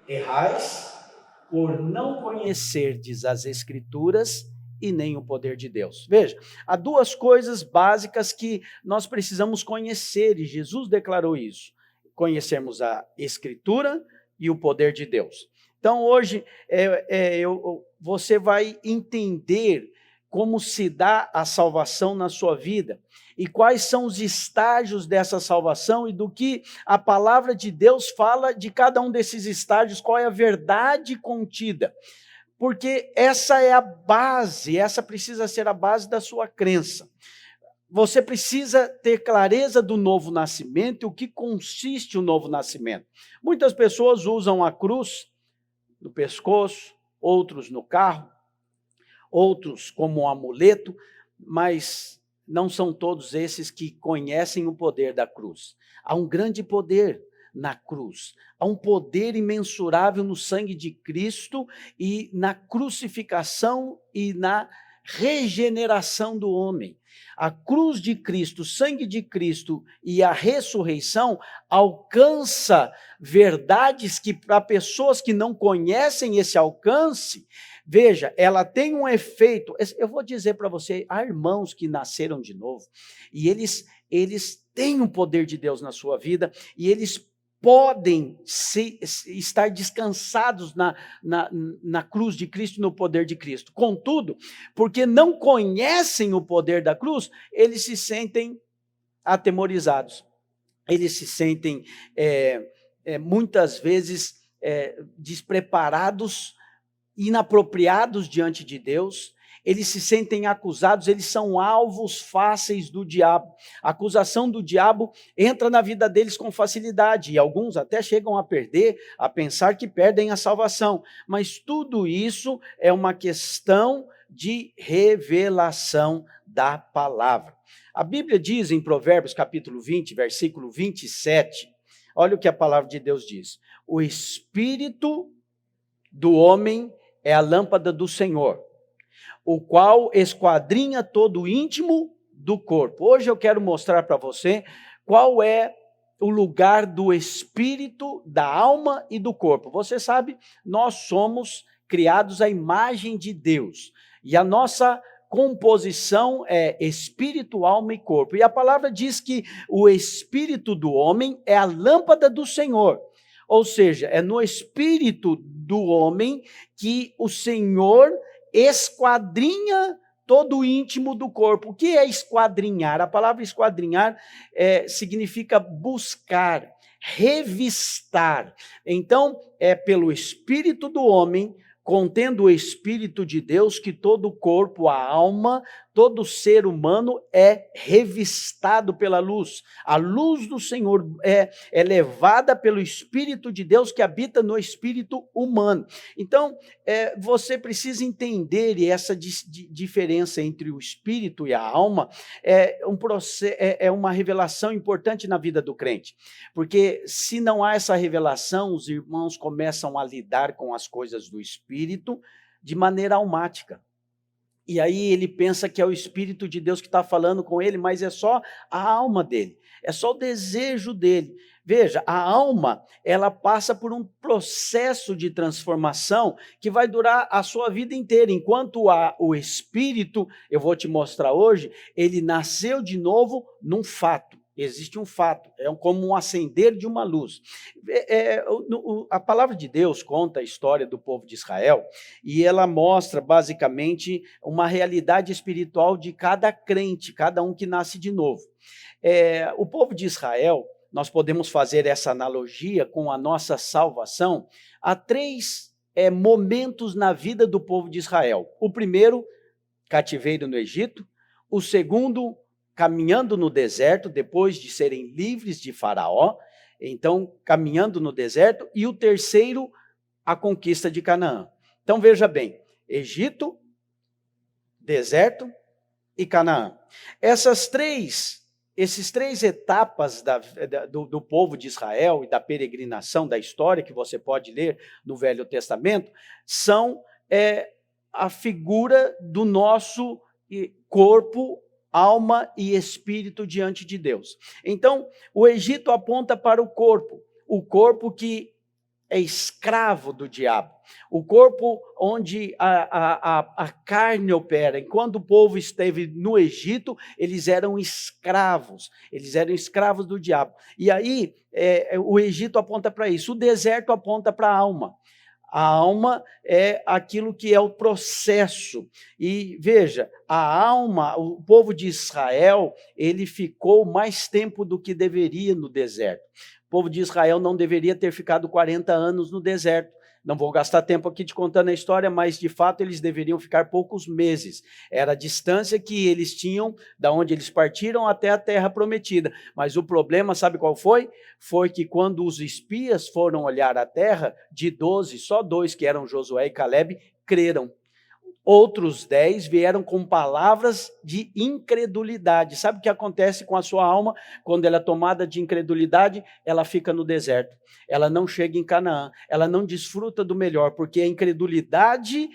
errais por não conhecerdes as Escrituras e nem o poder de Deus. Veja, há duas coisas básicas que nós precisamos conhecer, e Jesus declarou isso: conhecermos a Escritura e o poder de Deus. Então hoje você vai entender como se dá a salvação na sua vida, e quais são os estágios dessa salvação, e do que a palavra de Deus fala de cada um desses estágios, qual é a verdade contida. Porque essa é a base, essa precisa ser a base da sua crença. Você precisa ter clareza do novo nascimento e o que consiste o novo nascimento. Muitas pessoas usam a cruz no pescoço, outros no carro, outros como um amuleto, mas não são todos esses que conhecem o poder da cruz. Há um grande poder na cruz, há um poder imensurável no sangue de Cristo e na crucificação e na regeneração do homem. A cruz de Cristo, o sangue de Cristo e a ressurreição alcança verdades que, para pessoas que não conhecem esse alcance, veja, ela tem um efeito. Eu vou dizer para você, há irmãos que nasceram de novo, e eles têm o poder de Deus na sua vida, e eles podem estar descansados na cruz de Cristo e no poder de Cristo. Contudo, porque não conhecem o poder da cruz, eles se sentem atemorizados. Eles se sentem, muitas vezes, despreparados, inapropriados diante de Deus. Eles se sentem acusados, eles são alvos fáceis do diabo. A acusação do diabo entra na vida deles com facilidade, e alguns até chegam a perder, a pensar que perdem a salvação. Mas tudo isso é uma questão de revelação da palavra. A Bíblia diz em Provérbios capítulo 20, versículo 27, olha o que a palavra de Deus diz: o espírito do homem é a lâmpada do Senhor, o qual esquadrinha todo o íntimo do corpo. Hoje eu quero mostrar para você qual é o lugar do espírito, da alma e do corpo. Você sabe, nós somos criados à imagem de Deus, e a nossa composição é espírito, alma e corpo. E a palavra diz que o espírito do homem é a lâmpada do Senhor. Ou seja, é no espírito do homem que o Senhor esquadrinha todo o íntimo do corpo. O que é esquadrinhar? A palavra esquadrinhar significa buscar, revistar. Então, é pelo espírito do homem, contendo o Espírito de Deus, que todo o corpo, a alma, todo ser humano é revistado pela luz. A luz do Senhor é levada pelo Espírito de Deus que habita no espírito humano. Então, você precisa entender, e essa diferença entre o espírito e a alma é uma revelação importante na vida do crente. Porque se não há essa revelação, os irmãos começam a lidar com as coisas do espírito de maneira almática. E aí ele pensa que é o Espírito de Deus que está falando com ele, mas é só a alma dele, é só o desejo dele. Veja, a alma, ela passa por um processo de transformação que vai durar a sua vida inteira, enquanto o espírito, eu vou te mostrar hoje, ele nasceu de novo num fato. Existe um fato, é como um acender de uma luz. A palavra de Deus conta a história do povo de Israel e ela mostra basicamente uma realidade espiritual de cada crente, cada um que nasce de novo. O povo de Israel, nós podemos fazer essa analogia com a nossa salvação. Há 3 momentos na vida do povo de Israel. O primeiro, cativeiro no Egito. O segundo, caminhando no deserto, depois de serem livres de Faraó, então caminhando no deserto, e o terceiro, a conquista de Canaã. Então veja bem, Egito, deserto e Canaã. Esses três etapas do povo de Israel e da peregrinação da história, que você pode ler no Velho Testamento, são a figura do nosso corpo, alma e espírito diante de Deus. Então, o Egito aponta para o corpo que é escravo do diabo, o corpo onde a carne opera. Enquanto o povo esteve no Egito, eles eram escravos do diabo. E aí, o Egito aponta para isso, o deserto aponta para a alma. A alma é aquilo que é o processo. E veja, a alma, o povo de Israel, ele ficou mais tempo do que deveria no deserto. O povo de Israel não deveria ter ficado 40 anos no deserto. Não vou gastar tempo aqui te contando a história, mas de fato eles deveriam ficar poucos meses. Era a distância que eles tinham da onde eles partiram até a terra prometida. Mas o problema, sabe qual foi? Foi que quando os espias foram olhar a terra, de 12, só 2, que eram Josué e Calebe, creram. Outros 10 vieram com palavras de incredulidade. Sabe o que acontece com a sua alma? Quando ela é tomada de incredulidade, ela fica no deserto. Ela não chega em Canaã. Ela não desfruta do melhor, porque a incredulidade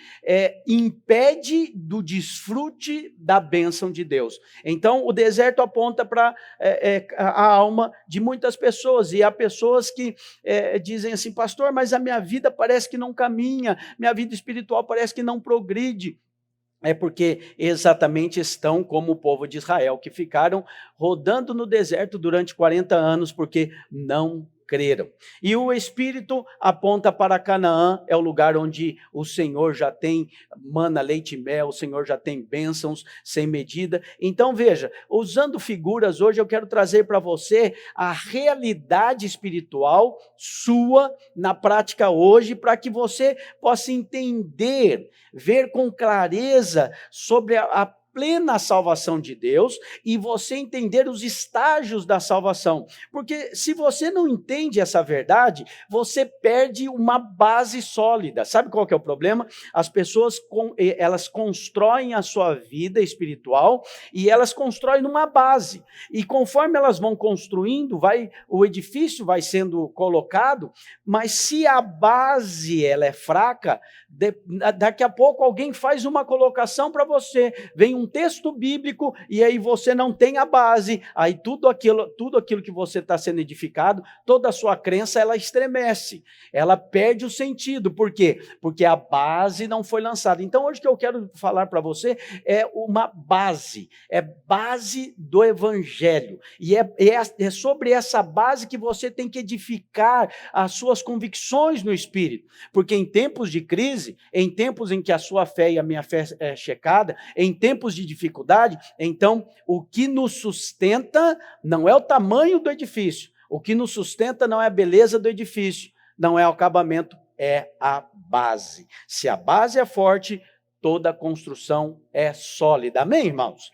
impede do desfrute da bênção de Deus. Então, o deserto aponta para a alma de muitas pessoas. E há pessoas que dizem assim, pastor, mas a minha vida parece que não caminha, minha vida espiritual parece que não progride. É porque exatamente estão como o povo de Israel, que ficaram rodando no deserto durante 40 anos, porque não creram. E o Espírito aponta para Canaã, é o lugar onde o Senhor já tem mana, leite e mel, o Senhor já tem bênçãos sem medida. Então veja, usando figuras hoje, eu quero trazer para você a realidade espiritual sua na prática hoje, para que você possa entender, ver com clareza sobre a plena salvação de Deus e você entender os estágios da salvação. Porque se você não entende essa verdade, você perde uma base sólida. Sabe qual que é o problema? As pessoas, elas constroem a sua vida espiritual e elas constroem numa base. E conforme elas vão construindo, o edifício vai sendo colocado, mas se a base ela é fraca, daqui a pouco alguém faz uma colocação para você, vem um texto bíblico e aí você não tem a base, aí tudo aquilo que você está sendo edificado, toda a sua crença, ela estremece, ela perde o sentido. Por quê? Porque a base não foi lançada. Então hoje o que eu quero falar para você é uma base, é base do evangelho, e é sobre essa base que você tem que edificar as suas convicções no Espírito, porque em tempos de crise, em tempos em que a sua fé e a minha fé é checada, em tempos de dificuldade, então o que nos sustenta não é o tamanho do edifício, o que nos sustenta não é a beleza do edifício, não é o acabamento, é a base. Se a base é forte, toda a construção é sólida. Amém, irmãos?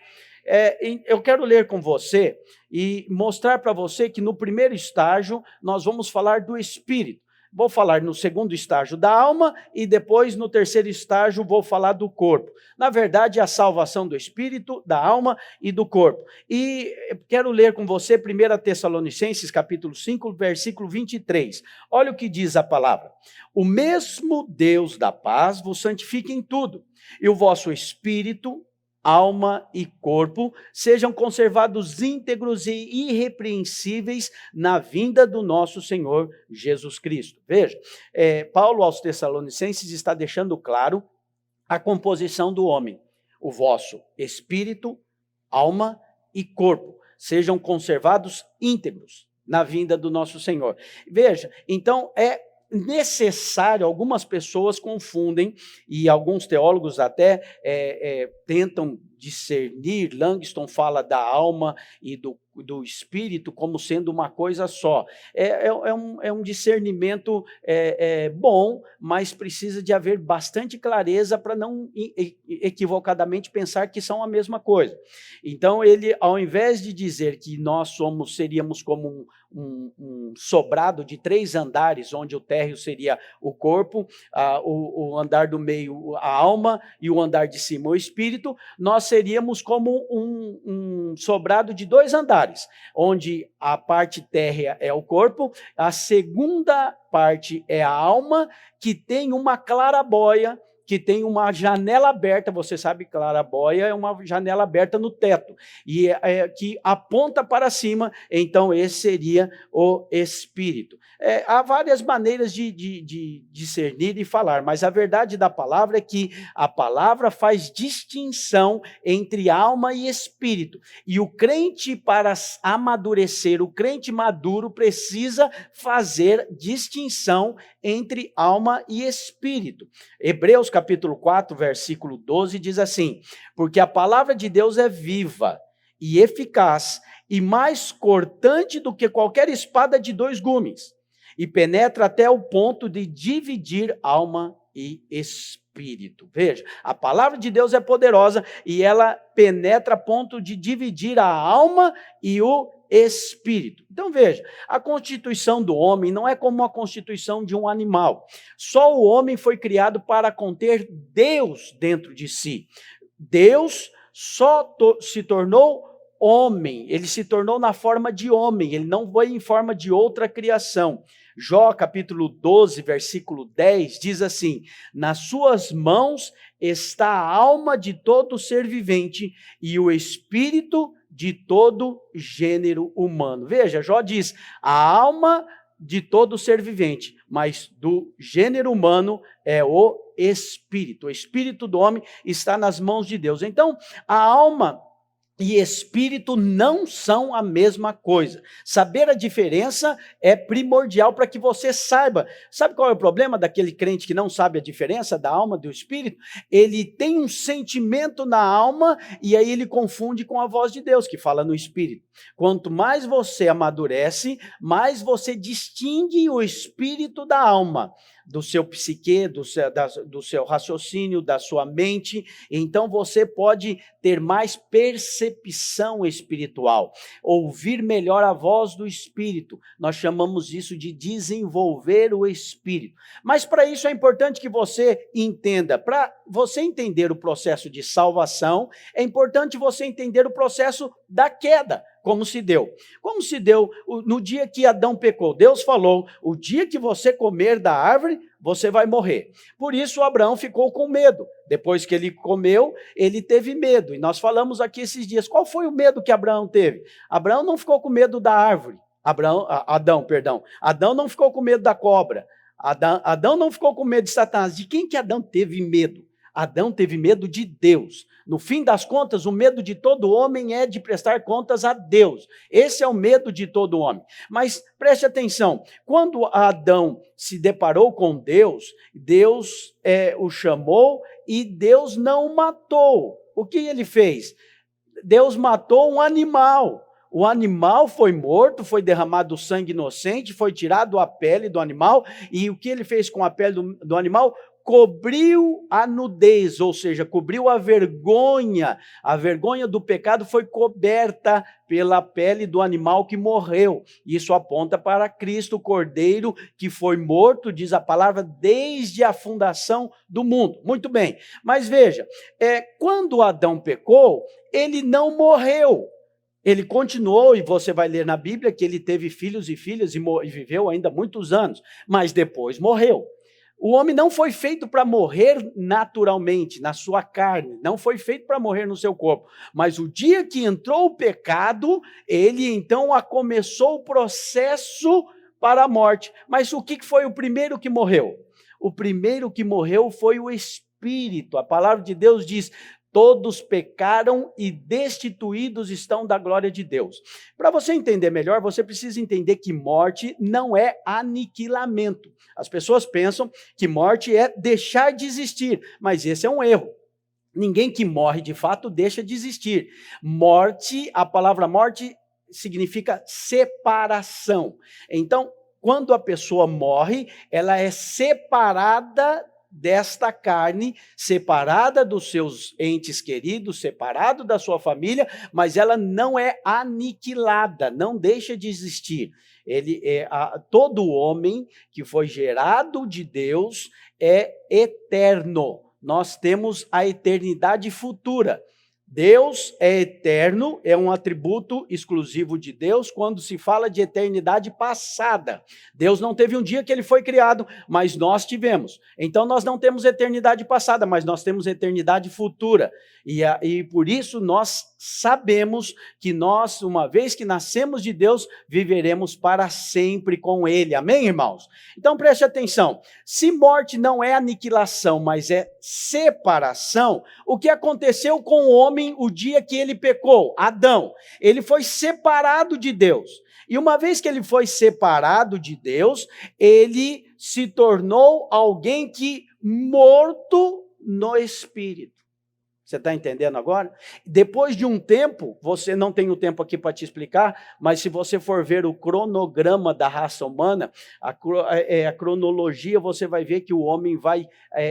Eu quero ler com você e mostrar para você que no primeiro estágio nós vamos falar do Espírito. Vou falar no segundo estágio da alma e depois no terceiro estágio vou falar do corpo. Na verdade, a salvação do espírito, da alma e do corpo. E quero ler com você 1 Tessalonicenses capítulo 5, versículo 23. Olha o que diz a palavra. O mesmo Deus da paz vos santifique em tudo, e o vosso espírito, alma e corpo sejam conservados íntegros e irrepreensíveis na vinda do nosso Senhor Jesus Cristo. Veja, Paulo aos Tessalonicenses está deixando claro a composição do homem. O vosso espírito, alma e corpo sejam conservados íntegros na vinda do nosso Senhor. Veja, então é necessário, algumas pessoas confundem, e alguns teólogos até tentam discernir. Langston fala da alma e do espírito como sendo uma coisa só. É um discernimento bom, mas precisa de haver bastante clareza para não equivocadamente pensar que são a mesma coisa. Então ele, ao invés de dizer que nós seríamos como um sobrado de 3 andares, onde o térreo seria o corpo, o andar do meio a alma e o andar de cima o espírito, nós seríamos como um sobrado de 2 andares, onde a parte térrea é o corpo, a segunda parte é a alma, que tem uma claraboia, que tem uma janela aberta. Você sabe, claraboia é uma janela aberta no teto, e que aponta para cima. Então esse seria o espírito. Há várias maneiras de discernir e falar, mas a verdade da palavra é que a palavra faz distinção entre alma e espírito, e o crente, para amadurecer, o crente maduro precisa fazer distinção entre alma e espírito. Hebreus capítulo 4, versículo 12 diz assim: porque a palavra de Deus é viva e eficaz e mais cortante do que qualquer espada de 2 gumes, e penetra até o ponto de dividir alma e espírito. Veja, a palavra de Deus é poderosa e ela penetra a ponto de dividir a alma e o espírito. Então veja, a constituição do homem não é como a constituição de um animal. Só o homem foi criado para conter Deus dentro de si. Deus só se tornou homem, ele se tornou na forma de homem, ele não foi em forma de outra criação. Jó capítulo 12, versículo 10 diz assim: nas suas mãos está a alma de todo ser vivente e o espírito de todo gênero humano. Veja, Jó diz a alma de todo ser vivente, mas do gênero humano é o espírito do homem está nas mãos de Deus. Então, a alma e espírito não são a mesma coisa. Saber a diferença é primordial para que você saiba. Sabe qual é o problema daquele crente que não sabe a diferença da alma e do espírito? Ele tem um sentimento na alma e aí ele confunde com a voz de Deus que fala no espírito. Quanto mais você amadurece, mais você distingue o espírito da alma, do seu psique, do seu raciocínio, da sua mente. Então você pode ter mais percepção espiritual, ouvir melhor a voz do Espírito. Nós chamamos isso de desenvolver o Espírito. Mas para isso é importante que você entenda. Para você entender o processo de salvação, é importante você entender o processo da queda. Como se deu? Como se deu no dia que Adão pecou? Deus falou: o dia que você comer da árvore, você vai morrer. Por isso Abraão ficou com medo. Depois que ele comeu, ele teve medo. E nós falamos aqui esses dias, qual foi o medo que Abraão teve? Abraão não ficou com medo da árvore. Adão não ficou com medo da cobra. Adão não ficou com medo de Satanás. De quem que Adão teve medo? Adão teve medo de Deus. No fim das contas, o medo de todo homem é de prestar contas a Deus. Esse é o medo de todo homem. Mas preste atenção, quando Adão se deparou com Deus, Deus o chamou e Deus não o matou. O que ele fez? Deus matou um animal. O animal foi morto, foi derramado sangue inocente, foi tirado a pele do animal, e o que ele fez com a pele do animal? Cobriu a nudez, ou seja, cobriu a vergonha do pecado foi coberta pela pele do animal que morreu. Isso aponta para Cristo, o Cordeiro, que foi morto, diz a palavra, desde a fundação do mundo. Muito bem, mas veja, quando Adão pecou, ele não morreu. Ele continuou, e você vai ler na Bíblia que ele teve filhos e filhas e viveu ainda muitos anos, mas depois morreu. O homem não foi feito para morrer naturalmente, na sua carne, não foi feito para morrer no seu corpo. Mas o dia que entrou o pecado, ele então começou o processo para a morte. Mas o que foi o primeiro que morreu? O primeiro que morreu foi o Espírito. A palavra de Deus diz: todos pecaram e destituídos estão da glória de Deus. Para você entender melhor, você precisa entender que morte não é aniquilamento. As pessoas pensam que morte é deixar de existir, mas esse é um erro. Ninguém que morre de fato deixa de existir. Morte, a palavra morte significa separação. Então, quando a pessoa morre, ela é separada desta carne, separada dos seus entes queridos, separado da sua família, mas ela não é aniquilada, não deixa de existir. Todo homem que foi gerado de Deus é eterno. Nós temos a eternidade futura. Deus é eterno, é um atributo exclusivo de Deus quando se fala de eternidade passada. Deus não teve um dia que ele foi criado, mas nós tivemos. Então nós não temos eternidade passada, mas nós temos eternidade futura. E por isso nós sabemos que nós, uma vez que nascemos de Deus, viveremos para sempre com ele. Amém, irmãos? Então preste atenção. Se morte não é aniquilação, mas é separação, o que aconteceu com o homem o dia que ele pecou? Adão. Ele foi separado de Deus. E uma vez que ele foi separado de Deus, ele se tornou alguém que morto no espírito. Você está entendendo agora? Depois de um tempo, você não tem o tempo aqui para te explicar, mas se você for ver o cronograma da raça humana, a cronologia, você vai ver que o homem vai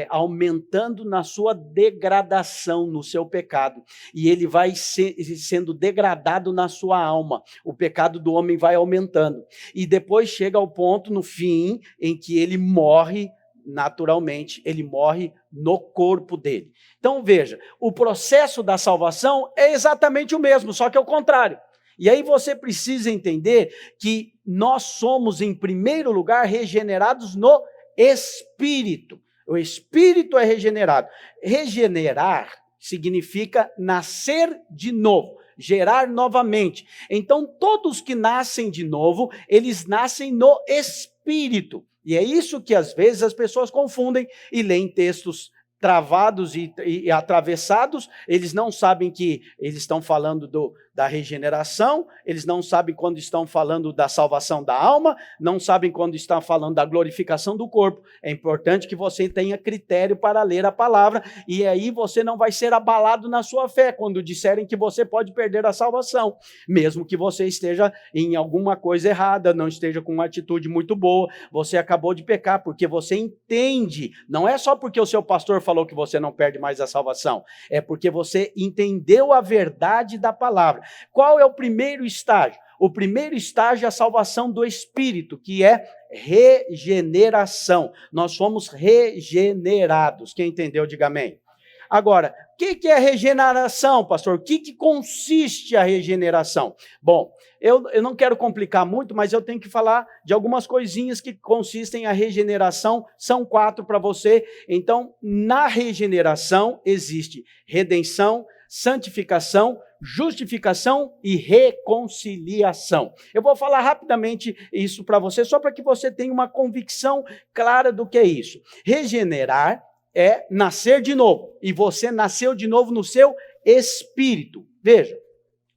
aumentando na sua degradação, no seu pecado. E ele vai sendo degradado na sua alma. O pecado do homem vai aumentando. E depois chega ao ponto, no fim, em que ele morre naturalmente, ele morre no corpo dele. Então veja, o processo da salvação é exatamente o mesmo, só que é o contrário. E aí você precisa entender que nós somos, em primeiro lugar, regenerados no Espírito. O Espírito é regenerado. Regenerar significa nascer de novo, gerar novamente. Então Todos que nascem de novo, eles nascem no Espírito. E é isso que às vezes as pessoas confundem e leem textos travados e atravessados. Eles não sabem que eles estão falando da regeneração, eles não sabem quando estão falando da salvação da alma, não sabem quando estão falando da glorificação do corpo. É importante que você tenha critério para ler a palavra, e aí você não vai ser abalado na sua fé quando disserem que você pode perder a salvação, mesmo que você esteja em alguma coisa errada, não esteja com uma atitude muito boa, você acabou de pecar, porque você entende, não é só porque o seu pastor falou que você não perde mais a salvação, é porque você entendeu a verdade da palavra. Qual é o primeiro estágio? O primeiro estágio é a salvação do Espírito, que é regeneração. Nós fomos regenerados. Quem entendeu, diga amém. Agora, o que é regeneração, pastor? O que consiste a regeneração? Bom, eu não quero complicar muito, mas eu tenho que falar de algumas coisinhas que consistem a regeneração. São 4 para você. Então, na regeneração existe redenção, santificação, justificação e reconciliação. Eu vou falar rapidamente isso para você, só para que você tenha uma convicção clara do que é isso. Regenerar é nascer de novo, e você nasceu de novo no seu espírito. Veja,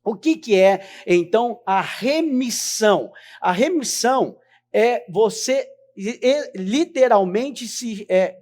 o que é então a remissão? A remissão é você literalmente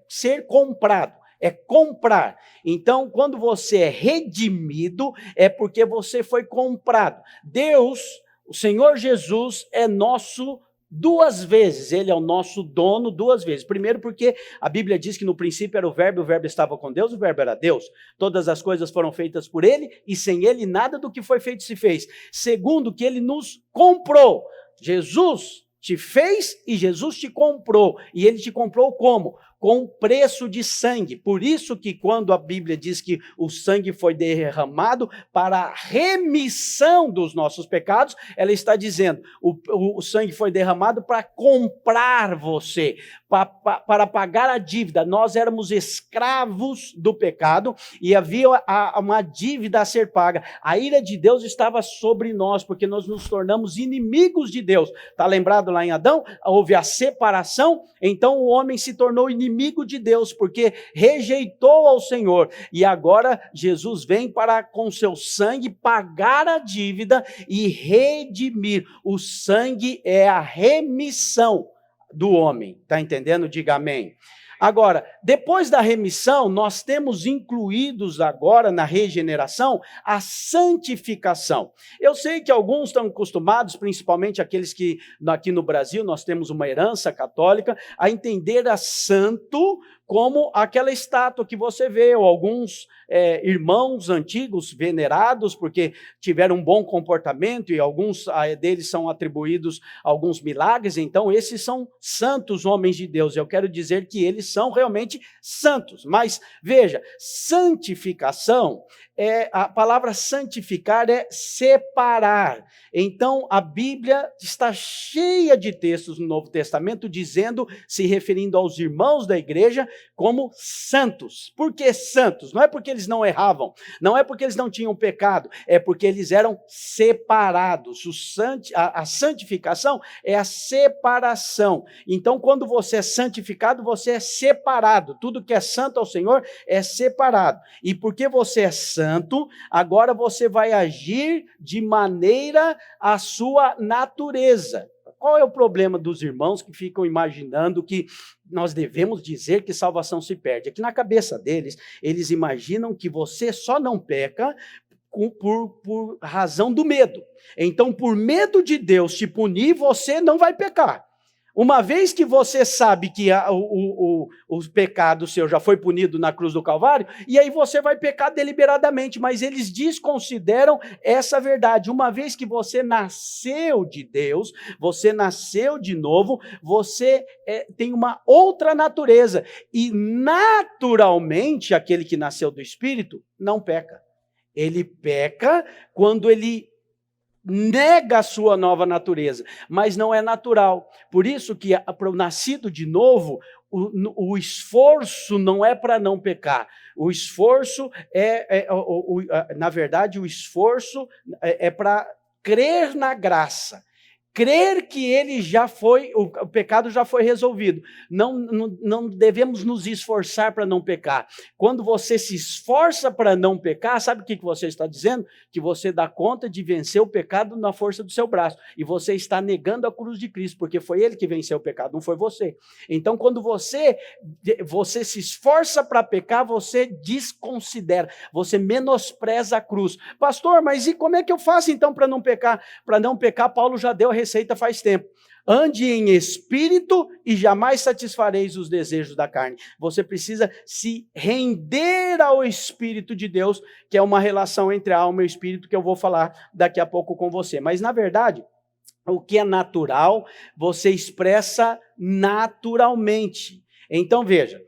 ser comprado. É comprar. Então, quando você é redimido, é porque você foi comprado. Deus, o Senhor Jesus, é nosso 2 vezes. Ele é o nosso dono 2 vezes. Primeiro, porque a Bíblia diz que no princípio era o Verbo estava com Deus, o Verbo era Deus. Todas as coisas foram feitas por ele, e sem ele nada do que foi feito se fez. Segundo, que ele nos comprou. Jesus te fez e Jesus te comprou. E ele te comprou como? com preço de sangue. Por isso que quando a Bíblia diz que o sangue foi derramado para a remissão dos nossos pecados, ela está dizendo, o sangue foi derramado para comprar você, para pagar a dívida. Nós éramos escravos do pecado e havia uma dívida a ser paga. A ira de Deus estava sobre nós, porque nós nos tornamos inimigos de Deus. Está lembrado lá em Adão? Houve a separação, então o homem se tornou inimigo de Deus, porque rejeitou ao Senhor. E agora Jesus vem para, com seu sangue, pagar a dívida e redimir. O sangue é a remissão do homem. Está entendendo? Diga amém. Agora, depois da remissão, nós temos incluídos agora na regeneração a santificação. Eu sei que alguns estão acostumados, principalmente aqueles que aqui no Brasil nós temos uma herança católica, a entender a santo como aquela estátua que você vê, ou alguns irmãos antigos venerados, porque tiveram um bom comportamento, e alguns deles são atribuídos a alguns milagres, então esses são santos homens de Deus. Eu quero dizer que eles são realmente santos. Mas, veja, santificação, a palavra santificar é separar. Então, a Bíblia está cheia de textos no Novo Testamento dizendo, se referindo aos irmãos da igreja, como santos. Por que santos? Não é porque eles não erravam, não é porque eles não tinham pecado, é porque eles eram separados. A santificação é a separação. Então, quando você é santificado, você é separado. Tudo que é santo ao Senhor é separado. E porque você é santo, agora você vai agir de maneira à sua natureza. Qual é o problema dos irmãos que ficam imaginando que nós devemos dizer que salvação se perde? É que na cabeça deles, eles imaginam que você só não peca por razão do medo. Então, por medo de Deus te punir, você não vai pecar. Uma vez que você sabe que o pecado seu já foi punido na cruz do Calvário, e aí você vai pecar deliberadamente, mas eles desconsideram essa verdade. Uma vez que você nasceu de Deus, você nasceu de novo, você tem uma outra natureza. E naturalmente, aquele que nasceu do Espírito não peca. Ele peca quando ele nega a sua nova natureza, mas não é natural. Por isso que para o nascido de novo, o esforço não é para não pecar. O esforço na verdade, o esforço é para crer na graça. Crer que ele o pecado já foi resolvido. Não devemos nos esforçar para não pecar. Quando você se esforça para não pecar, sabe o que você está dizendo? Que você dá conta de vencer o pecado na força do seu braço. E você está negando a cruz de Cristo, porque foi ele que venceu o pecado, não foi você. Então, quando você se esforça para pecar, você desconsidera, você menospreza a cruz. Pastor, mas e como é que eu faço então para não pecar? Para não pecar, Paulo já deu a receita faz tempo. Ande em espírito e jamais satisfareis os desejos da carne. Você precisa se render ao Espírito de Deus, que é uma relação entre a alma e o espírito, que eu vou falar daqui a pouco com você. Mas, na verdade, o que é natural, você expressa naturalmente. Então, veja,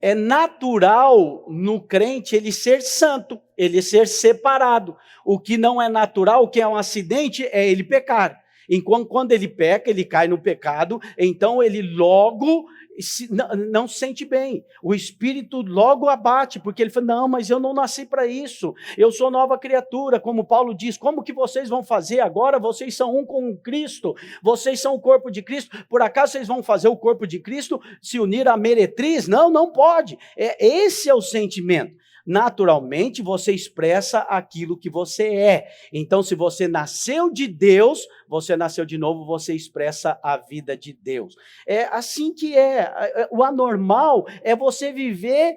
é natural no crente ele ser santo, ele ser separado. O que não é natural, o que é um acidente, é ele pecar. Enquanto quando ele peca, ele cai no pecado, então ele logo não se sente bem. O espírito logo abate, porque ele fala, não, mas eu não nasci para isso, eu sou nova criatura, como Paulo diz, como que vocês vão fazer agora? Vocês são um com Cristo, vocês são o corpo de Cristo, por acaso vocês vão fazer o corpo de Cristo se unir à meretriz? Não, não pode. Esse é o sentimento. Naturalmente, você expressa aquilo que você é. Então, se você nasceu de Deus, você nasceu de novo, você expressa a vida de Deus. É assim que é. O anormal é você viver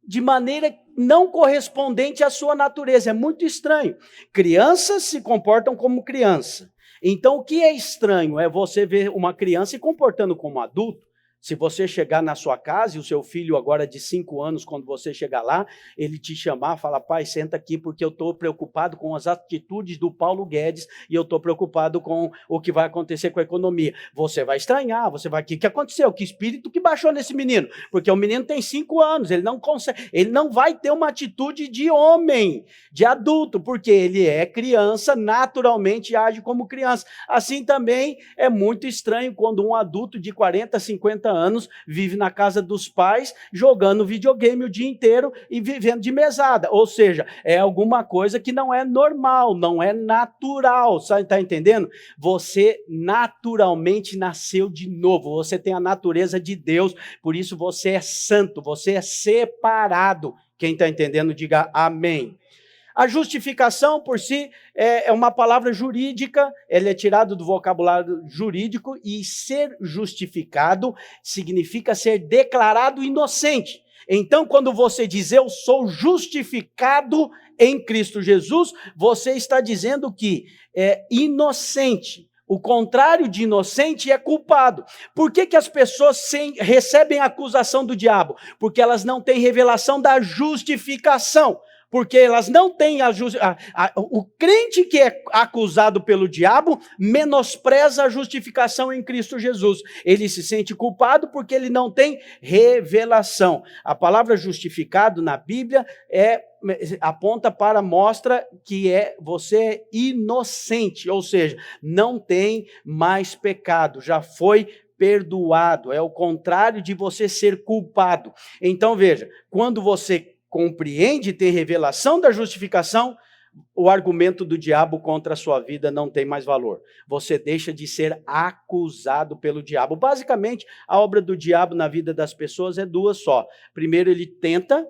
de maneira não correspondente à sua natureza. É muito estranho. Crianças se comportam como criança. Então, o que é estranho é você ver uma criança se comportando como adulto. Se você chegar na sua casa e o seu filho agora de 5 anos, quando você chegar lá, ele te chamar, falar, pai, senta aqui porque eu estou preocupado com as atitudes do Paulo Guedes e eu estou preocupado com o que vai acontecer com a economia. Você vai estranhar, você vai, o que aconteceu? Que espírito que baixou nesse menino? Porque o menino tem 5 anos, ele não consegue, ele não vai ter uma atitude de homem, de adulto, porque ele é criança, naturalmente age como criança. Assim também é muito estranho quando um adulto de 40, 50 anos vive na casa dos pais, jogando videogame o dia inteiro e vivendo de mesada. Ou seja, é alguma coisa que não é normal, não é natural. Está entendendo? Você naturalmente nasceu de novo. Você tem a natureza de Deus, por isso você é santo, você é separado. Quem está entendendo, diga amém. A justificação por si é uma palavra jurídica, ela é tirada do vocabulário jurídico, e ser justificado significa ser declarado inocente. Então, quando você diz eu sou justificado em Cristo Jesus, você está dizendo que é inocente. O contrário de inocente é culpado. Por que as pessoas recebem a acusação do diabo? Porque elas não têm revelação da justificação. Porque elas não têm o crente que é acusado pelo diabo menospreza a justificação em Cristo Jesus. Ele se sente culpado porque ele não tem revelação. A palavra justificado na Bíblia aponta para, mostra que você é inocente, ou seja, não tem mais pecado, já foi perdoado. É o contrário de você ser culpado. Então veja, quando você compreende e tem revelação da justificação, o argumento do diabo contra a sua vida não tem mais valor. Você deixa de ser acusado pelo diabo. Basicamente, a obra do diabo na vida das pessoas é duas só. Primeiro, ele tenta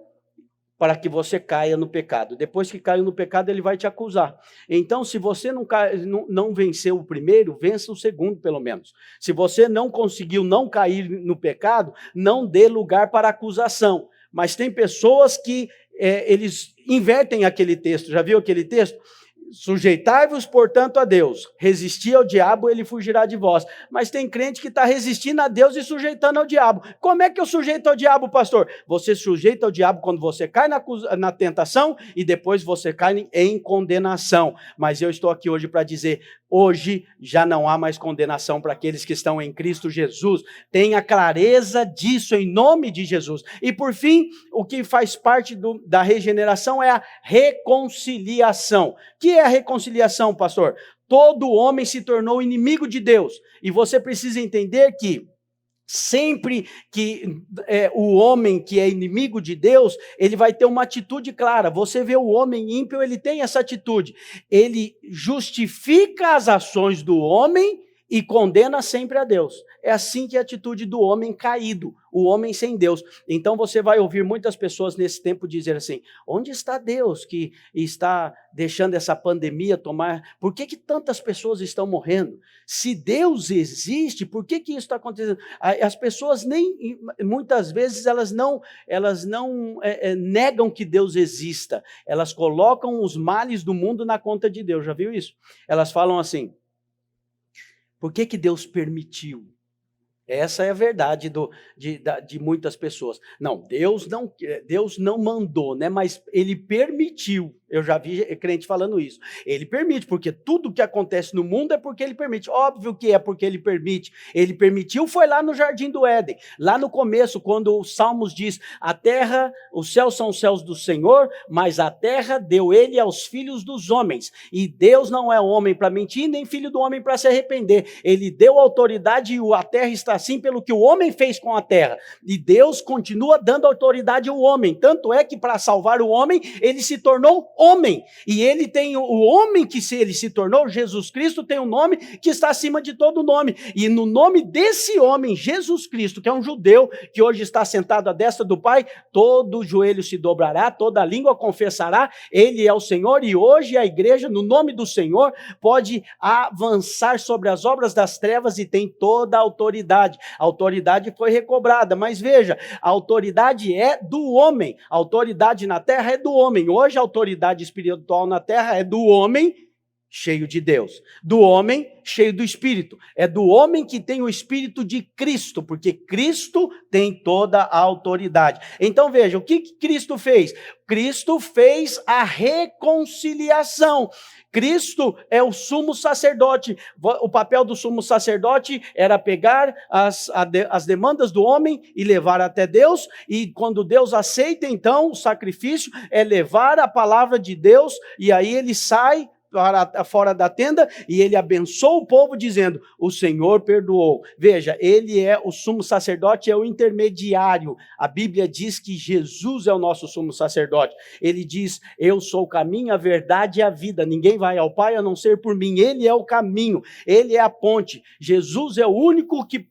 para que você caia no pecado. Depois que caiu no pecado, ele vai te acusar. Então, se você não venceu o primeiro, vença o segundo, pelo menos. Se você não conseguiu não cair no pecado, não dê lugar para acusação. Mas tem pessoas que eles invertem aquele texto. Já viu aquele texto? Sujeitai-vos, portanto, a Deus. Resisti ao diabo, ele fugirá de vós. Mas tem crente que está resistindo a Deus e sujeitando ao diabo. Como é que eu sujeito ao diabo, pastor? Você sujeita ao diabo quando você cai na tentação e depois você cai em condenação. Mas eu estou aqui hoje para dizer, hoje já não há mais condenação para aqueles que estão em Cristo Jesus. Tenha clareza disso em nome de Jesus. E por fim, o que faz parte da regeneração é a reconciliação. O que é a reconciliação, pastor? Todo homem se tornou inimigo de Deus. E você precisa entender que sempre que o homem que é inimigo de Deus, ele vai ter uma atitude clara. Você vê o homem ímpio, ele tem essa atitude. Ele justifica as ações do homem e condena sempre a Deus. É assim que é a atitude do homem caído, o homem sem Deus. Então você vai ouvir muitas pessoas nesse tempo dizer assim, onde está Deus que está deixando essa pandemia tomar? Por que tantas pessoas estão morrendo? Se Deus existe, por que isso está acontecendo? As pessoas muitas vezes elas não negam que Deus exista. Elas colocam os males do mundo na conta de Deus. Já viu isso? Elas falam assim, por que Deus permitiu? Essa é a verdade de muitas pessoas. Não, Deus não mandou, né? Mas Ele permitiu. Eu já vi crente falando isso. Ele permite, porque tudo que acontece no mundo é porque Ele permite. Óbvio que é porque Ele permite. Ele permitiu, foi lá no Jardim do Éden. Lá no começo, quando os Salmos diz, a terra, os céus são os céus do Senhor, mas a terra deu Ele aos filhos dos homens. E Deus não é homem para mentir, nem filho do homem para se arrepender. Ele deu autoridade e a terra está assim pelo que o homem fez com a terra. E Deus continua dando autoridade ao homem. Tanto é que para salvar o homem, Ele se tornou homem. E Ele tem o homem que ele se tornou, Jesus Cristo, tem um nome que está acima de todo nome. E no nome desse homem, Jesus Cristo, que é um judeu, que hoje está sentado à destra do Pai, todo joelho se dobrará, toda língua confessará, Ele é o Senhor. E hoje a igreja, no nome do Senhor, pode avançar sobre as obras das trevas e tem toda a autoridade. A autoridade foi recobrada, mas veja, a autoridade é do homem, a autoridade na terra é do homem. Hoje a autoridade espiritual na terra é do homem cheio de Deus. Do homem, cheio do Espírito. É do homem que tem o Espírito de Cristo, porque Cristo tem toda a autoridade. Então veja, o que Cristo fez? Cristo fez a reconciliação. Cristo é o sumo sacerdote. O papel do sumo sacerdote era pegar as demandas do homem e levar até Deus, e quando Deus aceita, então, o sacrifício é levar a palavra de Deus, e aí ele sai fora da tenda e ele abençoa o povo dizendo, o Senhor perdoou. Veja, ele é o sumo sacerdote, é o intermediário. A Bíblia diz que Jesus é o nosso sumo sacerdote. Ele diz, eu sou o caminho, a verdade e a vida. Ninguém vai ao Pai a não ser por mim. Ele é o caminho, ele é a ponte. Jesus é o único que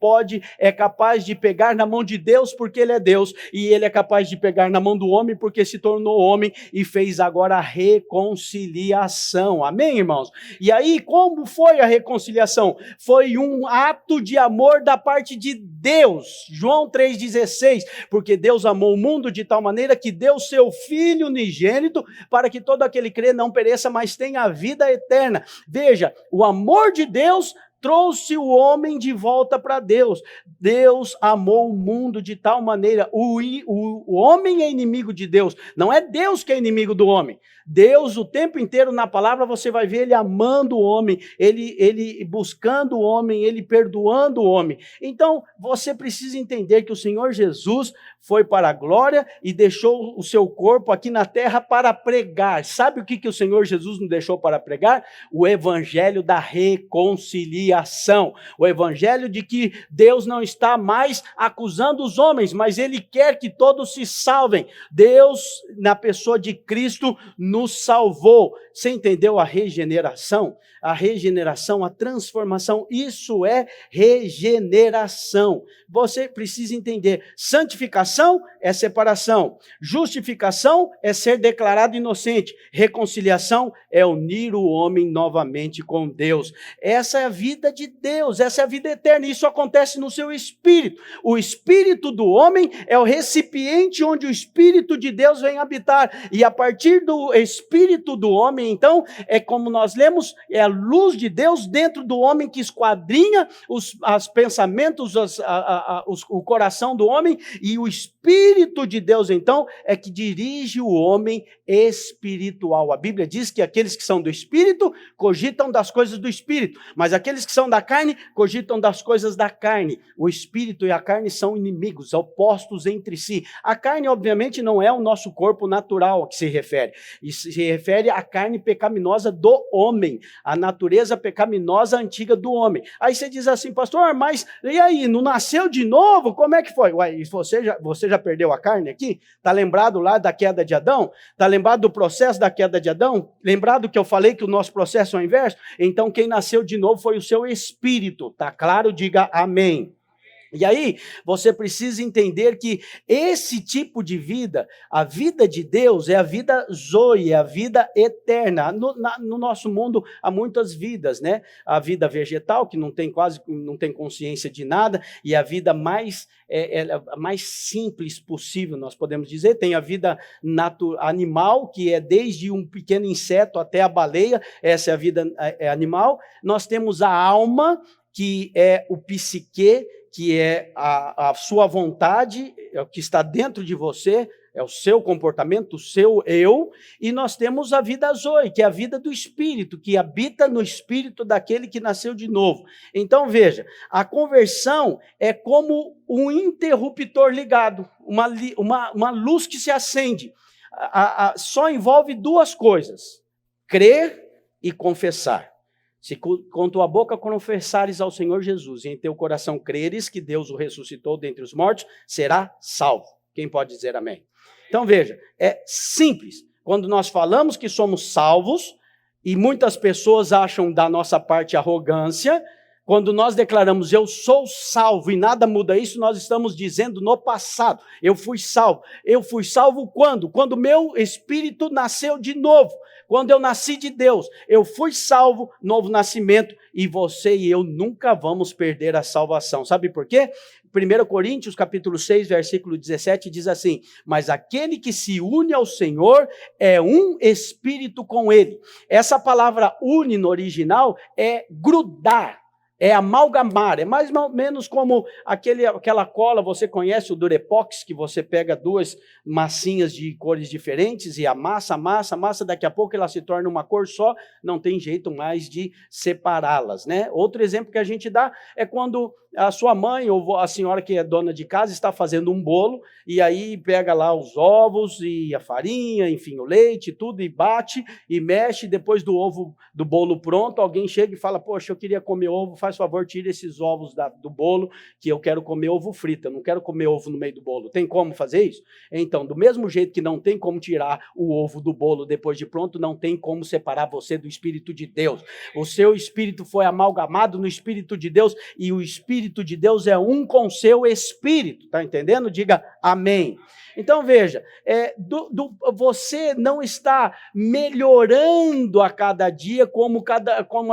é capaz de pegar na mão de Deus porque ele é Deus, e ele é capaz de pegar na mão do homem porque se tornou homem e fez agora a reconciliação. Amém, irmãos? E aí, como foi a reconciliação? Foi um ato de amor da parte de Deus. João 3,16, porque Deus amou o mundo de tal maneira que deu seu Filho unigênito para que todo aquele que crê não pereça, mas tenha a vida eterna. Veja, o amor de Deus trouxe o homem de volta para Deus. Deus amou o mundo de tal maneira. O homem é inimigo de Deus. Não é Deus que é inimigo do homem. Deus, o tempo inteiro na palavra, você vai ver ele amando o homem, ele buscando o homem, ele perdoando o homem. Então, você precisa entender que o Senhor Jesus foi para a glória e deixou o seu corpo aqui na terra para pregar. Sabe o que o Senhor Jesus nos deixou para pregar? O evangelho da reconciliação. O evangelho de que Deus não está mais acusando os homens, mas ele quer que todos se salvem. Deus, na pessoa de Cristo, nos salvou. Você entendeu a regeneração? A regeneração, a transformação, isso é regeneração. Você precisa entender, santificação é separação, justificação é ser declarado inocente, reconciliação é unir o homem novamente com Deus. Essa é a vida de Deus, essa é a vida eterna, isso acontece no seu espírito. O espírito do homem é o recipiente onde o Espírito de Deus vem habitar, e a partir do espírito do homem, então, é como nós lemos, é a luz de Deus dentro do homem que esquadrinha os pensamentos, o coração do homem, e o Espírito de Deus, então, é que dirige o homem espiritual. A Bíblia diz que aqueles que são do Espírito cogitam das coisas do Espírito, mas aqueles que são da carne cogitam das coisas da carne. O Espírito e a carne são inimigos, opostos entre si. A carne, obviamente, não é o nosso corpo natural a que se refere. Isso se refere à carne pecaminosa do homem, a natureza pecaminosa antiga do homem. Aí você diz assim, pastor, mas e aí, não nasceu de novo? Como é que foi? Ué, você já perdeu a carne aqui? Está lembrado lá da queda de Adão? Está lembrado do processo da queda de Adão? Lembrado que eu falei que o nosso processo é o inverso? Então quem nasceu de novo foi o seu espírito. Está claro? Diga amém. E aí, você precisa entender que esse tipo de vida, a vida de Deus é a vida zoe, é a vida eterna. No nosso mundo há muitas vidas, né? A vida vegetal, que não tem consciência de nada, e a vida mais simples possível, nós podemos dizer. Tem a vida animal, que é desde um pequeno inseto até a baleia, essa é a vida animal. Nós temos a alma, que é o psique, que é a sua vontade, é o que está dentro de você, é o seu comportamento, o seu eu, e nós temos a vida zoe, que é a vida do Espírito, que habita no Espírito daquele que nasceu de novo. Então veja, a conversão é como um interruptor ligado, uma luz que se acende. Só envolve duas coisas, crer e confessar. Se com tua boca confessares ao Senhor Jesus e em teu coração creres que Deus o ressuscitou dentre os mortos, será salvo. Quem pode dizer amém? Então veja, é simples. Quando nós falamos que somos salvos, e muitas pessoas acham da nossa parte arrogância, quando nós declaramos eu sou salvo e nada muda isso, nós estamos dizendo no passado, eu fui salvo. Eu fui salvo quando? Quando meu espírito nasceu de novo. Quando eu nasci de Deus, eu fui salvo, novo nascimento, e você e eu nunca vamos perder a salvação. Sabe por quê? 1 Coríntios capítulo 6, versículo 17, diz assim: mas aquele que se une ao Senhor é um espírito com ele. Essa palavra une no original é grudar, é amalgamar, é mais ou menos como aquela cola, você conhece o Durepox, que você pega duas massinhas de cores diferentes e amassa, daqui a pouco ela se torna uma cor só, não tem jeito mais de separá-las, né? Outro exemplo que a gente dá é quando a sua mãe ou a senhora que é dona de casa está fazendo um bolo e aí pega lá os ovos e a farinha, enfim, o leite, tudo e bate e mexe, depois do bolo pronto, alguém chega e fala: poxa, eu queria comer ovo, faz favor, tira esses ovos do bolo, que eu quero comer ovo frito, eu não quero comer ovo no meio do bolo. Tem como fazer isso? Então, do mesmo jeito que não tem como tirar o ovo do bolo depois de pronto, não tem como separar você do Espírito de Deus. O seu espírito foi amalgamado no Espírito de Deus e o Espírito de Deus é um com seu espírito, tá entendendo? Diga amém. Então veja, você não está melhorando a cada dia como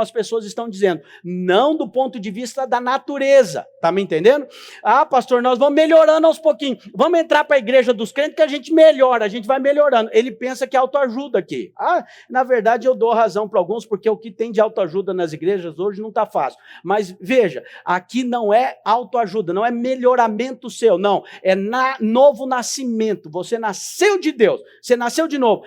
as pessoas estão dizendo, não do ponto de vista da natureza, tá me entendendo? Ah, pastor, nós vamos melhorando aos pouquinhos, vamos entrar para a igreja dos crentes que a gente melhora, a gente vai melhorando. Ele pensa que é autoajuda aqui. Ah, na verdade eu dou razão para alguns, porque o que tem de autoajuda nas igrejas hoje não está fácil. Mas veja, aqui não é autoajuda, não é melhoramento seu, não, é novo nascimento. Você nasceu de Deus, você nasceu de novo.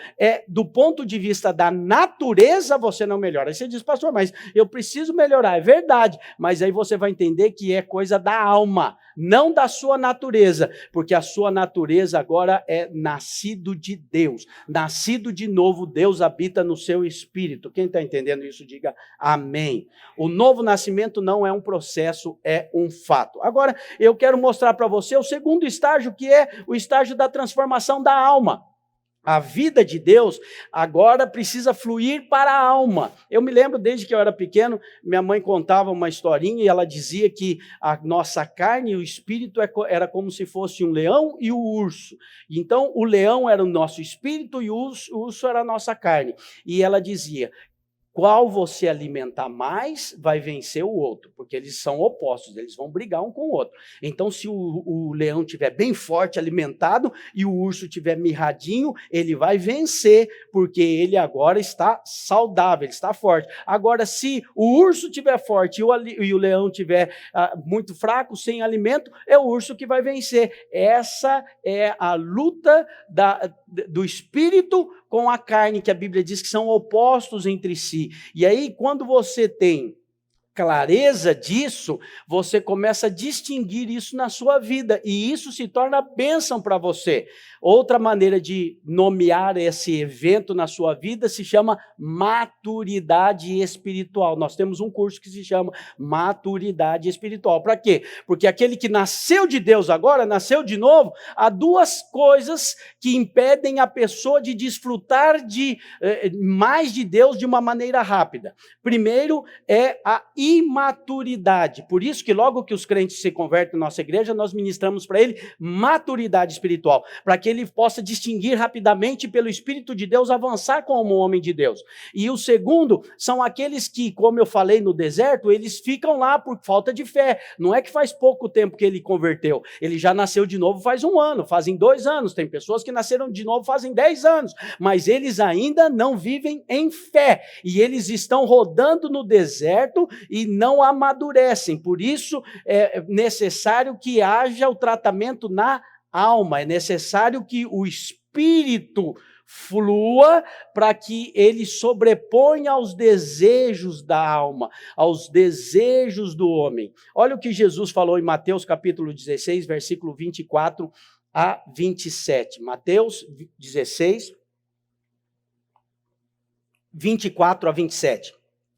Do ponto de vista da natureza, você não melhora. Aí você diz: pastor, mas eu preciso melhorar. É verdade, mas aí você vai entender que é coisa da alma, não da sua natureza, porque a sua natureza agora é nascido de Deus, nascido de novo. Deus habita no seu espírito. Quem está entendendo isso, diga amém. O novo nascimento não é um processo, é um fato. Agora, eu quero mostrar para você o segundo estágio, que é o estágio da transformação da alma. A vida de Deus agora precisa fluir para a alma. Eu me lembro, desde que eu era pequeno, minha mãe contava uma historinha e ela dizia que a nossa carne e o espírito era como se fosse um leão e o urso. Então, o leão era o nosso espírito e o urso era a nossa carne. E ela dizia: qual você alimentar mais vai vencer o outro, porque eles são opostos, eles vão brigar um com o outro. Então, se o leão estiver bem forte, alimentado, e o urso estiver mirradinho, ele vai vencer, porque ele agora está saudável, ele está forte. Agora, se o urso estiver forte e o leão estiver muito fraco, sem alimento, é o urso que vai vencer. Essa é a luta do espírito com a carne, que a Bíblia diz que são opostos entre si. E aí, quando você tem clareza disso, você começa a distinguir isso na sua vida, e isso se torna bênção para você. Outra maneira de nomear esse evento na sua vida se chama maturidade espiritual. Nós temos um curso que se chama maturidade espiritual. Para quê? Porque aquele que nasceu de Deus agora, nasceu de novo, há duas coisas que impedem a pessoa de desfrutar mais de Deus de uma maneira rápida. Primeiro é a imaturidade. Por isso que logo que os crentes se convertem na nossa igreja, nós ministramos para ele maturidade espiritual, para que ele possa distinguir rapidamente, pelo Espírito de Deus, avançar como um homem de Deus. E o segundo são aqueles que, como eu falei no deserto, eles ficam lá por falta de fé. Não é que faz pouco tempo que ele converteu, ele já nasceu de novo faz 1 ano, fazem 2 anos, tem pessoas que nasceram de novo fazem 10 anos, mas eles ainda não vivem em fé, e eles estão rodando no deserto e não amadurecem. Por isso é necessário que haja o tratamento na alma, é necessário que o espírito flua para que ele sobreponha aos desejos da alma, aos desejos do homem. Olha o que Jesus falou em Mateus capítulo 16, versículo 24 a 27. Mateus 16, 24 a 27.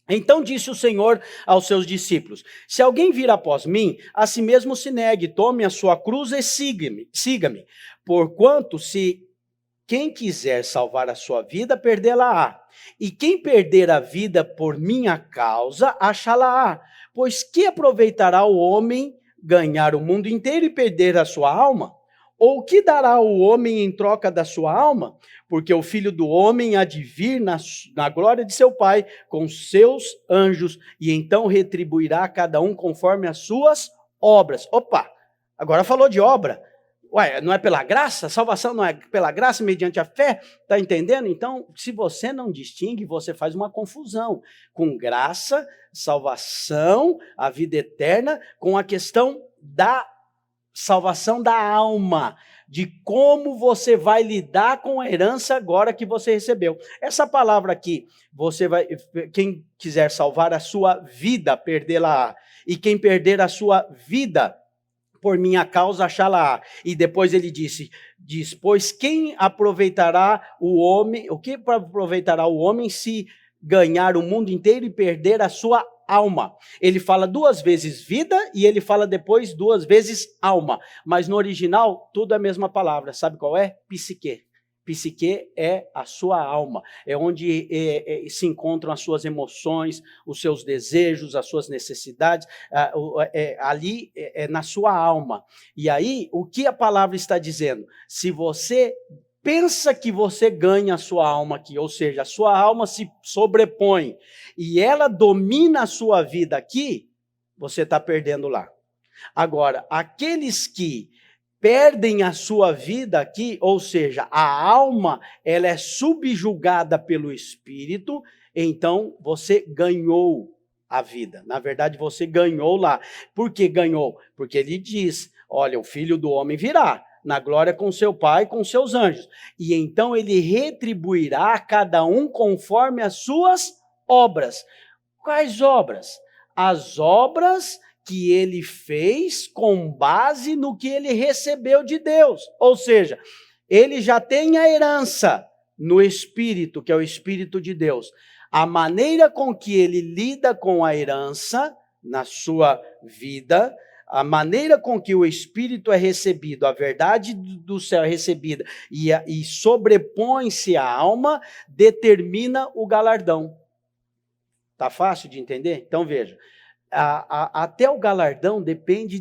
Então disse o Senhor aos seus discípulos: se alguém vir após mim, a si mesmo se negue, tome a sua cruz e siga-me. Porquanto, se quem quiser salvar a sua vida, perdê-la-á. E quem perder a vida por minha causa, achá-la-á. Pois que aproveitará o homem ganhar o mundo inteiro e perder a sua alma? Ou que dará o homem em troca da sua alma? Porque o Filho do Homem há de vir na glória de seu Pai com seus anjos, e então retribuirá a cada um conforme as suas obras. Opa! Agora falou de obra. Ué, não é pela graça? Salvação não é pela graça mediante a fé? Está entendendo? Então, se você não distingue, você faz uma confusão com graça, salvação, a vida eterna, com a questão da salvação da alma, de como você vai lidar com a herança agora que você recebeu. Essa palavra aqui, quem quiser salvar a sua vida, perdê-la-á. E quem perder a sua vida, por minha causa achá-la-á. E depois ele diz, pois quem aproveitará o homem, o que aproveitará o homem se ganhar o mundo inteiro e perder a sua alma? Ele fala 2 vezes vida e ele fala depois 2 vezes alma. Mas no original, tudo é a mesma palavra. Sabe qual é? Psique. Psique é a sua alma, é onde se encontram as suas emoções, os seus desejos, as suas necessidades, ali é na sua alma. E aí, o que a palavra está dizendo? Se você pensa que você ganha a sua alma aqui, ou seja, a sua alma se sobrepõe e ela domina a sua vida aqui, você está perdendo lá. Agora, aqueles que perdem a sua vida aqui, ou seja, a alma, ela é subjugada pelo Espírito, então você ganhou a vida. Na verdade, você ganhou lá. Por que ganhou? Porque ele diz, olha, o Filho do Homem virá na glória com seu Pai e com seus anjos. E então ele retribuirá a cada um conforme as suas obras. Quais obras? As obras que ele fez com base no que ele recebeu de Deus. Ou seja, ele já tem a herança no Espírito, que é o Espírito de Deus. A maneira com que ele lida com a herança na sua vida, a maneira com que o Espírito é recebido, a verdade do céu é recebida e sobrepõe-se à alma, determina o galardão. Tá fácil de entender? Então veja. Até o galardão depende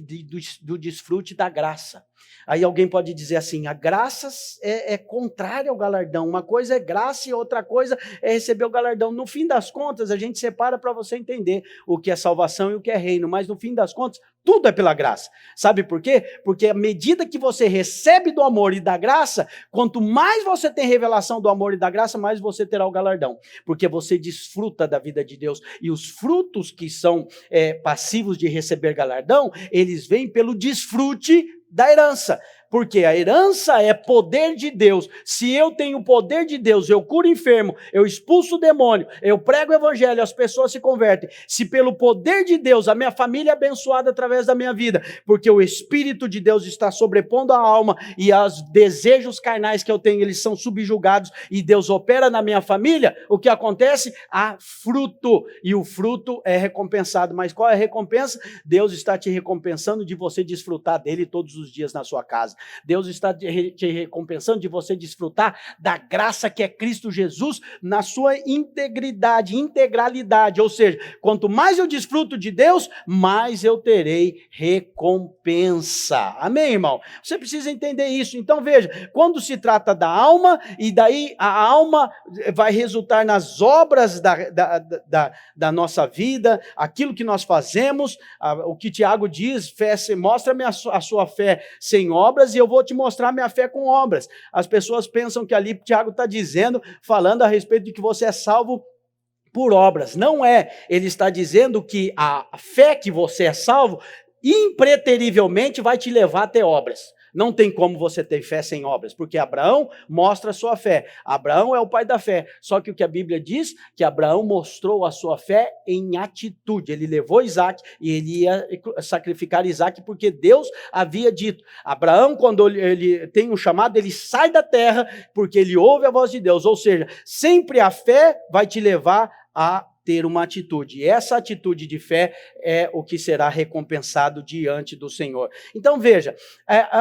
do desfrute da graça. Aí alguém pode dizer assim, a graça é contrária ao galardão. Uma coisa é graça e outra coisa é receber o galardão. No fim das contas, a gente separa para você entender o que é salvação e o que é reino. Mas no fim das contas, tudo é pela graça. Sabe por quê? Porque à medida que você recebe do amor e da graça, quanto mais você tem revelação do amor e da graça, mais você terá o galardão. Porque você desfruta da vida de Deus. E os frutos que são passivos de receber galardão, eles vêm pelo desfrute da herança. Porque a herança é poder de Deus. Se eu tenho o poder de Deus, eu curo enfermo, eu expulso o demônio, eu prego o evangelho, as pessoas se convertem. Se pelo poder de Deus a minha família é abençoada através da minha vida, porque o Espírito de Deus está sobrepondo a alma e os desejos carnais que eu tenho, eles são subjugados e Deus opera na minha família, o que acontece? Há fruto e o fruto é recompensado. Mas qual é a recompensa? Deus está te recompensando de você desfrutar dele todos os dias na sua casa. Deus está te recompensando de você desfrutar da graça que é Cristo Jesus na sua integralidade. Ou seja, quanto mais eu desfruto de Deus, mais eu terei recompensa. Amém, irmão? Você precisa entender isso. Então veja, quando se trata da alma, e daí a alma vai resultar nas obras da nossa vida, aquilo que nós fazemos, o que Tiago diz, mostra-me a sua fé sem obras, e eu vou te mostrar minha fé com obras. As pessoas pensam que ali Tiago está dizendo, falando a respeito de que você é salvo por obras. Não é. Ele está dizendo que a fé que você é salvo, impreterivelmente vai te levar a ter obras. Não tem como você ter fé sem obras, porque Abraão mostra a sua fé. Abraão é o pai da fé. Só que o que a Bíblia diz, que Abraão mostrou a sua fé em atitude. Ele levou Isaac e ele ia sacrificar Isaac porque Deus havia dito. Abraão, quando ele tem um chamado, ele sai da terra porque ele ouve a voz de Deus. Ou seja, sempre a fé vai te levar a ter uma atitude. E essa atitude de fé é o que será recompensado diante do Senhor. Então veja,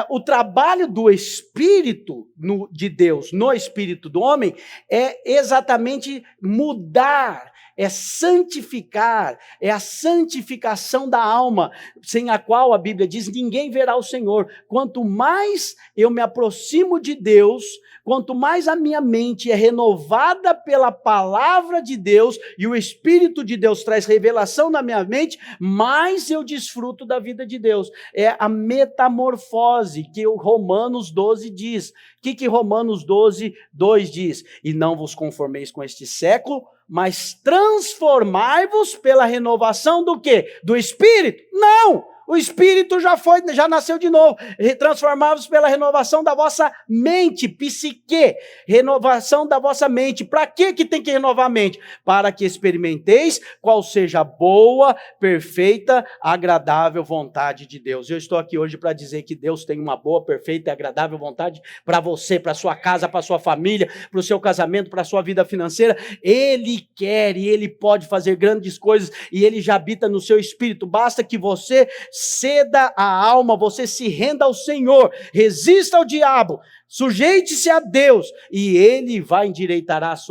o trabalho do Espírito de Deus no Espírito do homem é exatamente mudar é santificar, é a santificação da alma, sem a qual a Bíblia diz, ninguém verá o Senhor. Quanto mais eu me aproximo de Deus, quanto mais a minha mente é renovada pela palavra de Deus e o Espírito de Deus traz revelação na minha mente, mais eu desfruto da vida de Deus. É a metamorfose que o Romanos 12 diz. O que Romanos 12, 2 diz? E não vos conformeis com este século, mas transformai-vos pela renovação do quê? Do Espírito? Não! O Espírito já nasceu de novo. Transformai-vos pela renovação da vossa mente, psique. Renovação da vossa mente. Para que tem que renovar a mente? Para que experimenteis qual seja a boa, perfeita, agradável vontade de Deus. Eu estou aqui hoje para dizer que Deus tem uma boa, perfeita e agradável vontade para você, para sua casa, para sua família, para o seu casamento, para a sua vida financeira. Ele quer e Ele pode fazer grandes coisas e Ele já habita no seu espírito. Basta que você ceda a alma, você se renda ao Senhor, resista ao diabo, sujeite-se a Deus e Ele vai endireitar as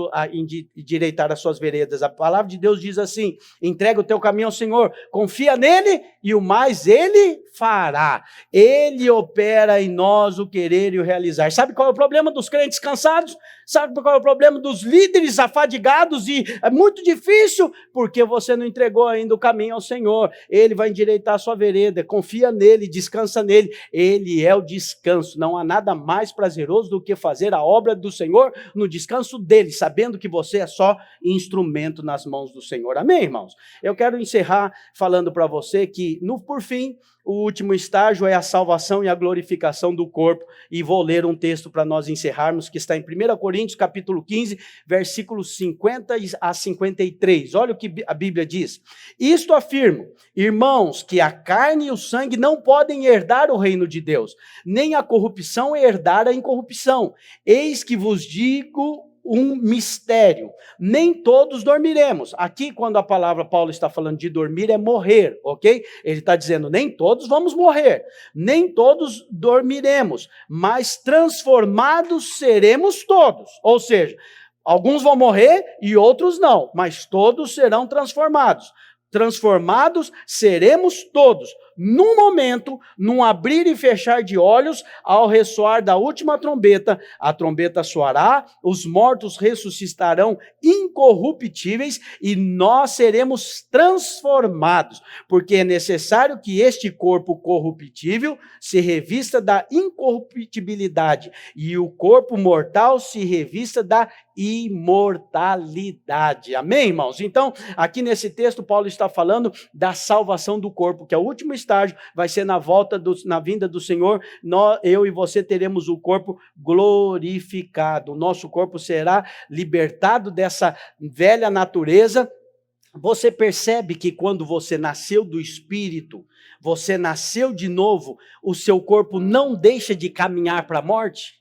suas veredas. A palavra de Deus diz assim, entrega o teu caminho ao Senhor, confia nele e o mais Ele fará. Ele opera em nós o querer e o realizar. Sabe qual é o problema dos crentes cansados? Sabe qual é o problema dos líderes afadigados? E é muito difícil, porque você não entregou ainda o caminho ao Senhor. Ele vai endireitar a sua vereda, confia nele, descansa nele. Ele é o descanso. Não há nada mais prazeroso do que fazer a obra do Senhor no descanso dele, sabendo que você é só instrumento nas mãos do Senhor. Amém, irmãos? Eu quero encerrar falando para você que, por fim, o último estágio é a salvação e a glorificação do corpo. E vou ler um texto para nós encerrarmos, que está em 1 Coríntios, capítulo 15, versículos 50 a 53. Olha o que a Bíblia diz. Isto afirmo, irmãos, que a carne e o sangue não podem herdar o reino de Deus, nem a corrupção herdar a incorrupção. Eis que vos digo um mistério, nem todos dormiremos. Aqui, quando a palavra Paulo está falando de dormir, é morrer, ok? Ele está dizendo, nem todos vamos morrer, nem todos dormiremos, mas transformados seremos todos. Ou seja, alguns vão morrer e outros não, mas todos serão transformados. Transformados seremos todos. Num momento, num abrir e fechar de olhos, ao ressoar da última trombeta, a trombeta soará, os mortos ressuscitarão incorruptíveis e nós seremos transformados, porque é necessário que este corpo corruptível se revista da incorruptibilidade e o corpo mortal se revista da imortalidade. Amém, irmãos? Então, aqui nesse texto, Paulo está falando da salvação do corpo, que é o último estágio, vai ser na vinda do Senhor, eu e você teremos o corpo glorificado. O nosso corpo será libertado dessa velha natureza. Você percebe que quando você nasceu do Espírito, você nasceu de novo, o seu corpo não deixa de caminhar para a morte?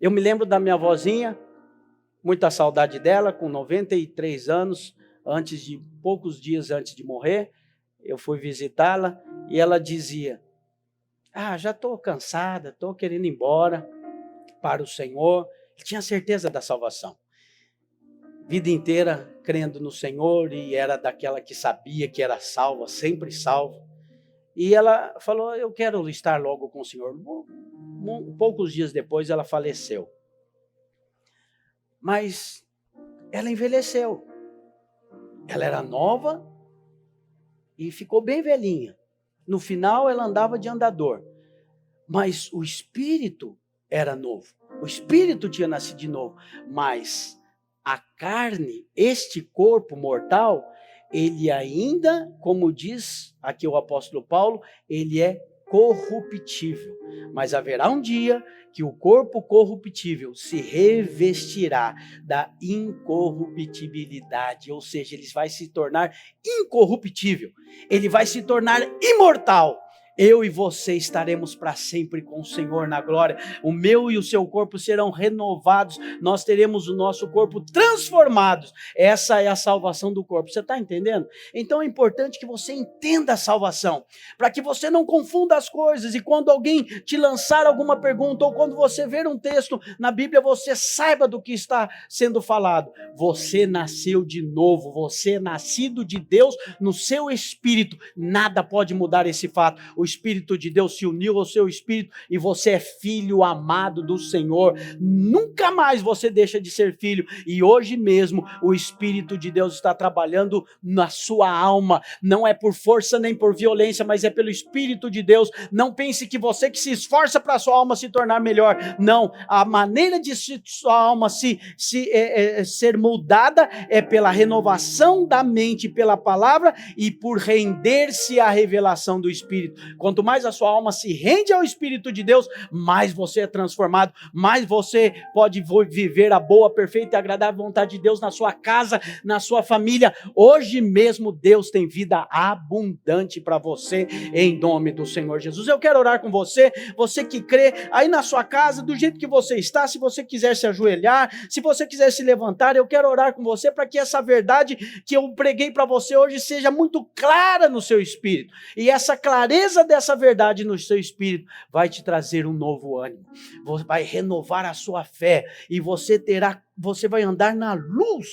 Eu me lembro da minha avózinha, muita saudade dela, com 93 anos, poucos dias antes de morrer, eu fui visitá-la e ela dizia, já estou cansada, estou querendo ir embora para o Senhor. Eu tinha certeza da salvação. Vida inteira crendo no Senhor e era daquela que sabia que era salva, sempre salva. E ela falou, eu quero estar logo com o Senhor. Poucos dias depois ela faleceu. Mas ela envelheceu. Ela era nova e ficou bem velhinha. No final ela andava de andador. Mas o espírito era novo. O espírito tinha nascido de novo. Mas a carne, este corpo mortal, ele ainda, como diz aqui o apóstolo Paulo, ele é corruptível. Mas haverá um dia que o corpo corruptível se revestirá da incorruptibilidade, ou seja, ele vai se tornar incorruptível, ele vai se tornar imortal. eu e você estaremos para sempre com o Senhor na glória. O meu e o seu corpo serão renovados, nós teremos o nosso corpo transformado. Essa é a salvação do corpo. Você está entendendo? Então é importante que você entenda a salvação, para que você não confunda as coisas, e quando alguém te lançar alguma pergunta, ou quando você ver um texto na Bíblia, você saiba do que está sendo falado. Você nasceu de novo, você é nascido de Deus no seu espírito. Nada pode mudar esse fato. O Espírito de Deus se uniu ao seu espírito e você é filho amado do Senhor. Nunca mais você deixa de ser filho. E hoje mesmo o Espírito de Deus está trabalhando na sua alma. Não é por força nem por violência, mas é pelo Espírito de Deus. Não pense que você que se esforça para a sua alma se tornar melhor. Não, a maneira de sua alma ser moldada é pela renovação da mente, pela palavra e por render-se à revelação do Espírito. Quanto mais a sua alma se rende ao Espírito de Deus, mais você é transformado, mais você pode viver a boa, perfeita e agradável vontade de Deus na sua casa, na sua família. Hoje mesmo Deus tem vida abundante para você, em nome do Senhor Jesus. Eu quero orar com você, você que crê, aí na sua casa, do jeito que você está. Se você quiser se ajoelhar, se você quiser se levantar, eu quero orar com você para que essa verdade que eu preguei para você hoje seja muito clara no seu espírito. E essa clareza dessa verdade no seu espírito vai te trazer um novo ânimo, vai renovar a sua fé, e você vai andar na luz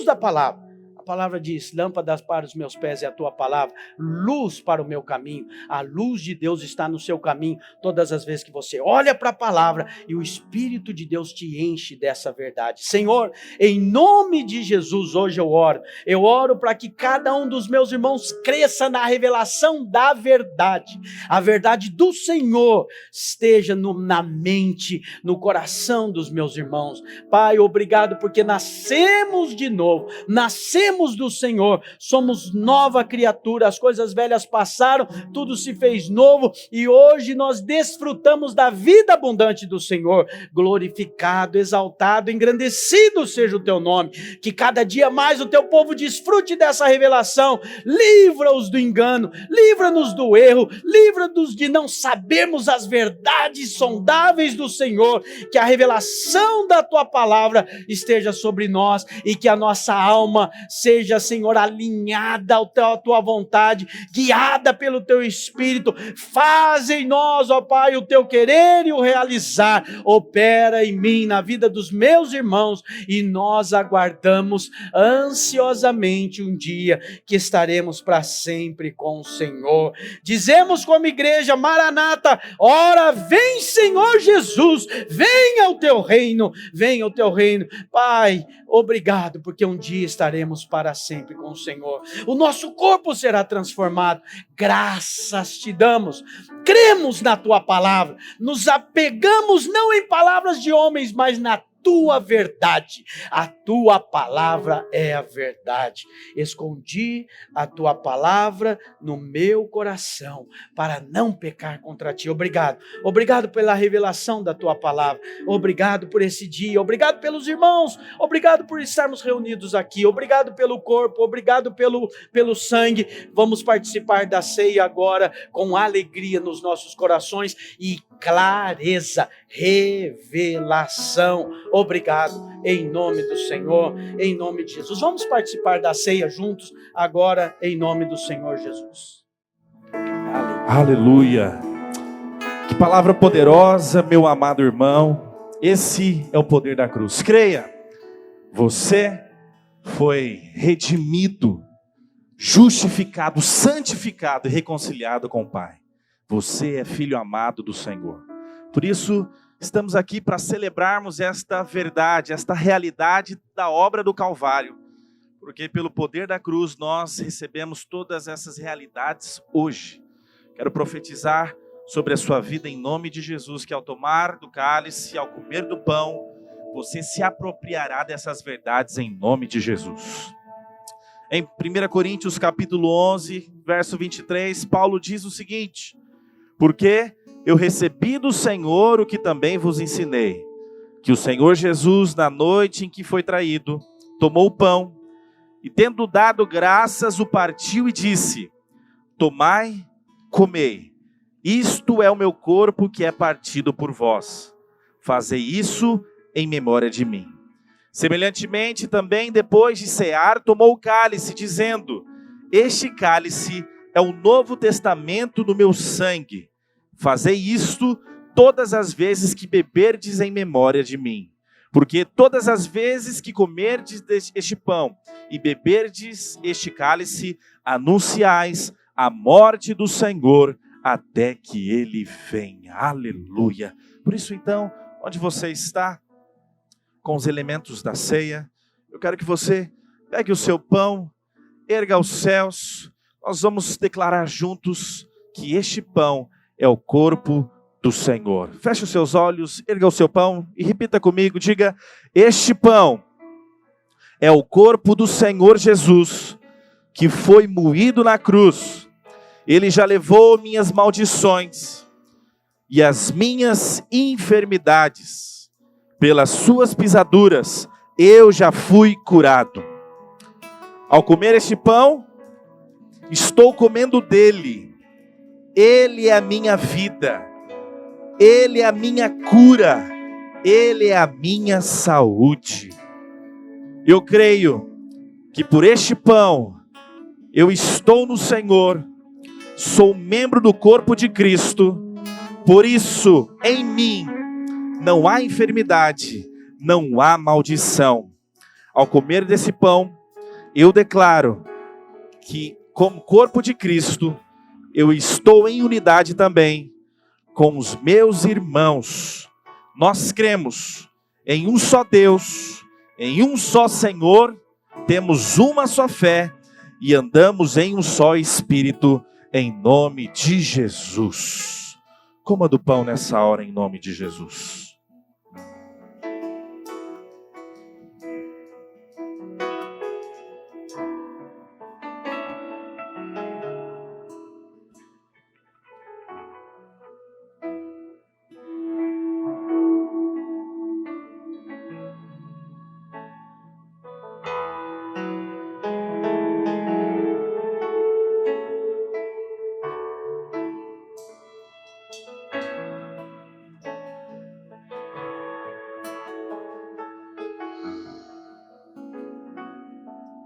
da palavra. A palavra diz: lâmpadas para os meus pés é a tua palavra, luz para o meu caminho. A luz de Deus está no seu caminho todas as vezes que você olha para a palavra e o Espírito de Deus te enche dessa verdade. Senhor, em nome de Jesus, hoje eu oro para que cada um dos meus irmãos cresça na revelação da verdade. A verdade do Senhor esteja na mente, no coração dos meus irmãos. Pai, obrigado porque nascemos de novo, nascemos do Senhor, somos nova criatura, as coisas velhas passaram, tudo se fez novo, e hoje nós desfrutamos da vida abundante do Senhor. Glorificado, exaltado, engrandecido seja o teu nome, que cada dia mais o teu povo desfrute dessa revelação. Livra-os do engano, livra-nos do erro, livra-nos de não sabermos as verdades sondáveis do Senhor. Que a revelação da tua palavra esteja sobre nós, e que a nossa alma seja, Senhor, alinhada à tua vontade, guiada pelo teu Espírito. Faz em nós, ó Pai, o teu querer e o realizar. Opera em mim, na vida dos meus irmãos, e nós aguardamos ansiosamente um dia que estaremos para sempre com o Senhor. Dizemos como igreja: Maranata, ora vem, Senhor Jesus, venha o teu reino, venha o teu reino. Pai, obrigado, porque um dia estaremos para sempre com o Senhor. O nosso corpo será transformado. Graças te damos. Cremos na tua palavra. Nos apegamos não em palavras de homens, mas na tua verdade. A tua palavra é a verdade. Escondi a tua palavra no meu coração para não pecar contra ti. Obrigado. Obrigado pela revelação da tua palavra. Obrigado por esse dia. Obrigado pelos irmãos. Obrigado por estarmos reunidos aqui. Obrigado pelo corpo. Obrigado pelo sangue. Vamos participar da ceia agora com alegria nos nossos corações e clareza, revelação. Obrigado, em nome do Senhor, em nome de Jesus. Vamos participar da ceia juntos agora, em nome do Senhor Jesus. Aleluia. Que palavra poderosa, meu amado irmão. Esse é o poder da cruz. Creia, você foi redimido, justificado, santificado e reconciliado com o Pai. Você é filho amado do Senhor. Por isso, estamos aqui para celebrarmos esta verdade, esta realidade da obra do Calvário. Porque pelo poder da cruz nós recebemos todas essas realidades hoje. Quero profetizar sobre a sua vida em nome de Jesus, que ao tomar do cálice, ao comer do pão, você se apropriará dessas verdades em nome de Jesus. Em 1 Coríntios capítulo 11, verso 23, Paulo diz o seguinte: porque eu recebi do Senhor o que também vos ensinei, que o Senhor Jesus, na noite em que foi traído, tomou o pão e, tendo dado graças, o partiu e disse: tomai, comei, Isto é o meu corpo que é partido por vós. Fazei isso em memória de mim. Semelhantemente também, depois de cear, tomou o cálice, dizendo: este cálice é o novo testamento do meu sangue. Fazei isto todas as vezes que beberdes em memória de mim. Porque todas as vezes que comerdes este pão e beberdes este cálice, anunciais a morte do Senhor até que ele venha. Aleluia. Por isso então, onde você está, com os elementos da ceia, eu quero que você pegue o seu pão, erga aos céus. Nós vamos declarar juntos que este pão é o corpo do Senhor. Feche os seus olhos, erga o seu pão e repita comigo, diga: este pão é o corpo do Senhor Jesus, que foi moído na cruz. Ele já levou minhas maldições e as minhas enfermidades. Pelas suas pisaduras eu já fui curado. Ao comer este pão, estou comendo dele. Ele é a minha vida. Ele é a minha cura. Ele é a minha saúde. Eu creio que por este pão eu estou no Senhor, sou membro do corpo de Cristo. Por isso, em mim não há enfermidade, não há maldição. Ao comer desse pão, eu declaro que, como corpo de Cristo, eu estou em unidade também com os meus irmãos. Nós cremos em um só Deus, em um só Senhor, temos uma só fé e andamos em um só Espírito, em nome de Jesus. Coma do pão nessa hora, em nome de Jesus.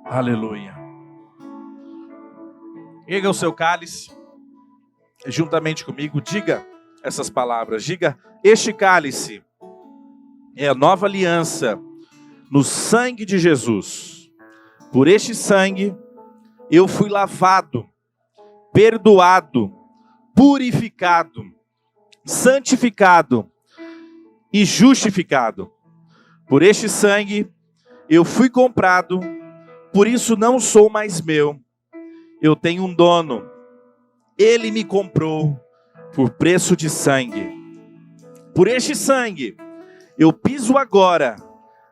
Aleluia. Erga o seu cálice, juntamente comigo, diga essas palavras. Diga: este cálice é a nova aliança no sangue de Jesus. Por este sangue eu fui lavado, perdoado, purificado, santificado e justificado. Por este sangue eu fui comprado. Por isso não sou mais meu, eu tenho um dono. Ele me comprou por preço de sangue. Por este sangue, eu piso agora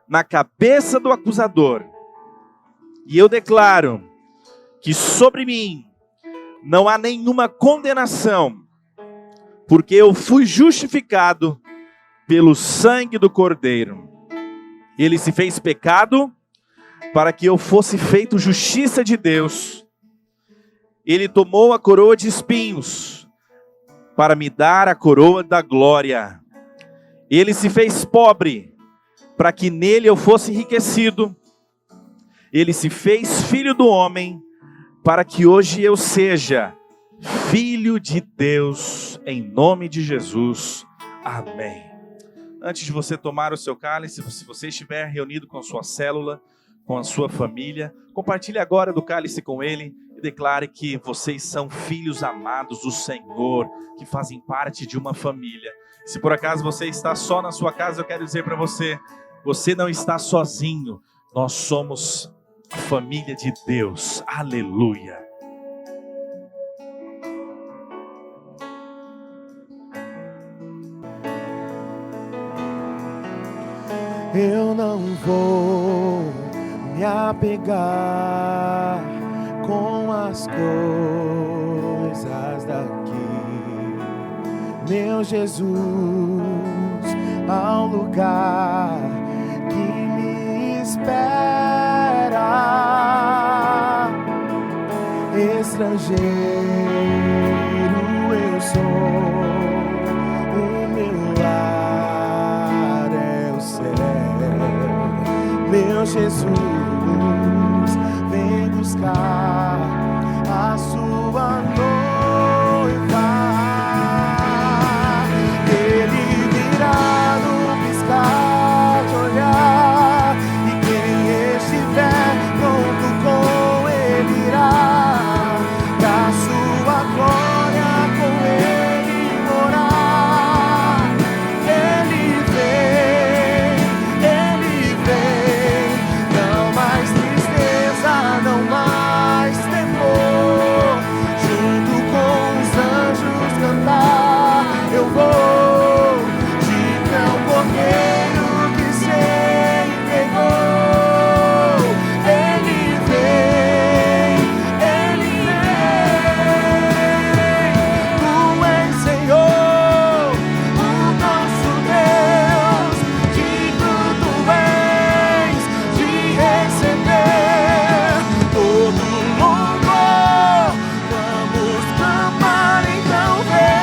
na cabeça do acusador. E eu declaro que sobre mim não há nenhuma condenação, porque eu fui justificado pelo sangue do Cordeiro. Ele se fez pecado para que eu fosse feito justiça de Deus. Ele tomou a coroa de espinhos para me dar a coroa da glória. Ele se fez pobre para que nele eu fosse enriquecido. Ele se fez filho do homem para que hoje eu seja filho de Deus, em nome de Jesus. Amém. Antes de você tomar o seu cálice, se você estiver reunido com a sua célula, com a sua família, compartilhe agora do cálice com ele e declare que vocês são filhos amados do Senhor, que fazem parte de uma família. Se por acaso você está só na sua casa, eu quero dizer para você, você não está sozinho, nós somos a família de Deus. Aleluia. Eu não vou me apegar com as coisas daqui, meu Jesus, ao lugar que me espera. Estrangeiro eu sou Jesus vem buscar a sua noiva. Ele virá no piscar de olhar, e quem estiver pronto com ele irá pra sua glória com ele morar. Ele vem, não mais tristeza, não mais temor. Junto com os anjos cantar, eu vou de tão cordeiro que se entregou. Ele vem, tu és Senhor, o nosso Deus, digno tu és de receber todo louvor. Vamos clamar, então vem,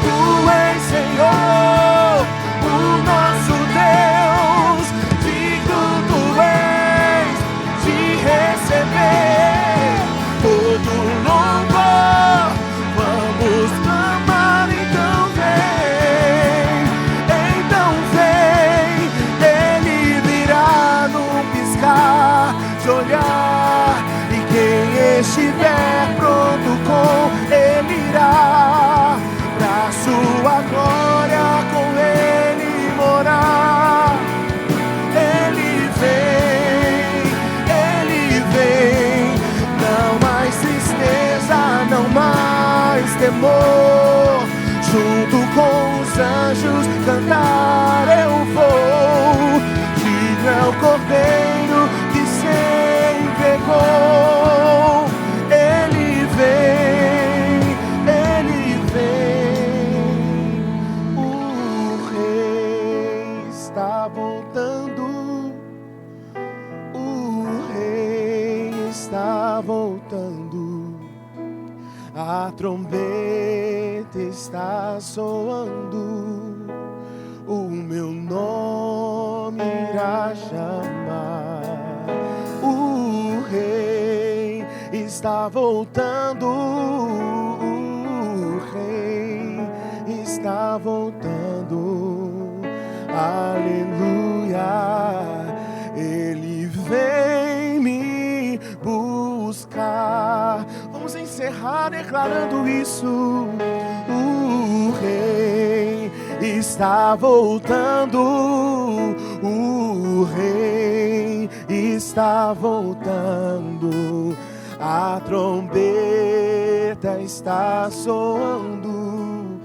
tu és Senhor, o nosso Deus, digno tu és de receber todo louvor. Vamos clamar, então vem, ele virá num piscar de olhar, e quem estiver pronto com ele irá pra sua glória com ele morar. Ele vem, não mais tristeza, não mais temor. Junto com os anjos cantar eu vou, digno é o cordeiro que se entregou. Ele vem, o rei está voltando, o rei está voltando, a trombeta está soando, o meu nome irá chamar. O rei está voltando, o rei está voltando, aleluia. Ele vem me buscar. Vamos encerrar declarando isso. O rei está voltando, o rei está voltando, a trombeta está soando,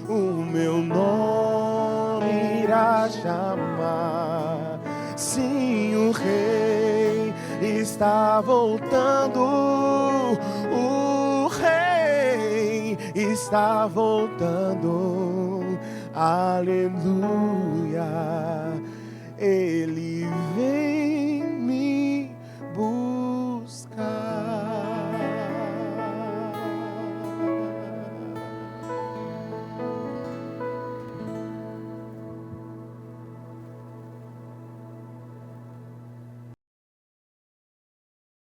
o meu nome irá chamar. Sim, o rei está voltando, o rei está voltando, aleluia. Ele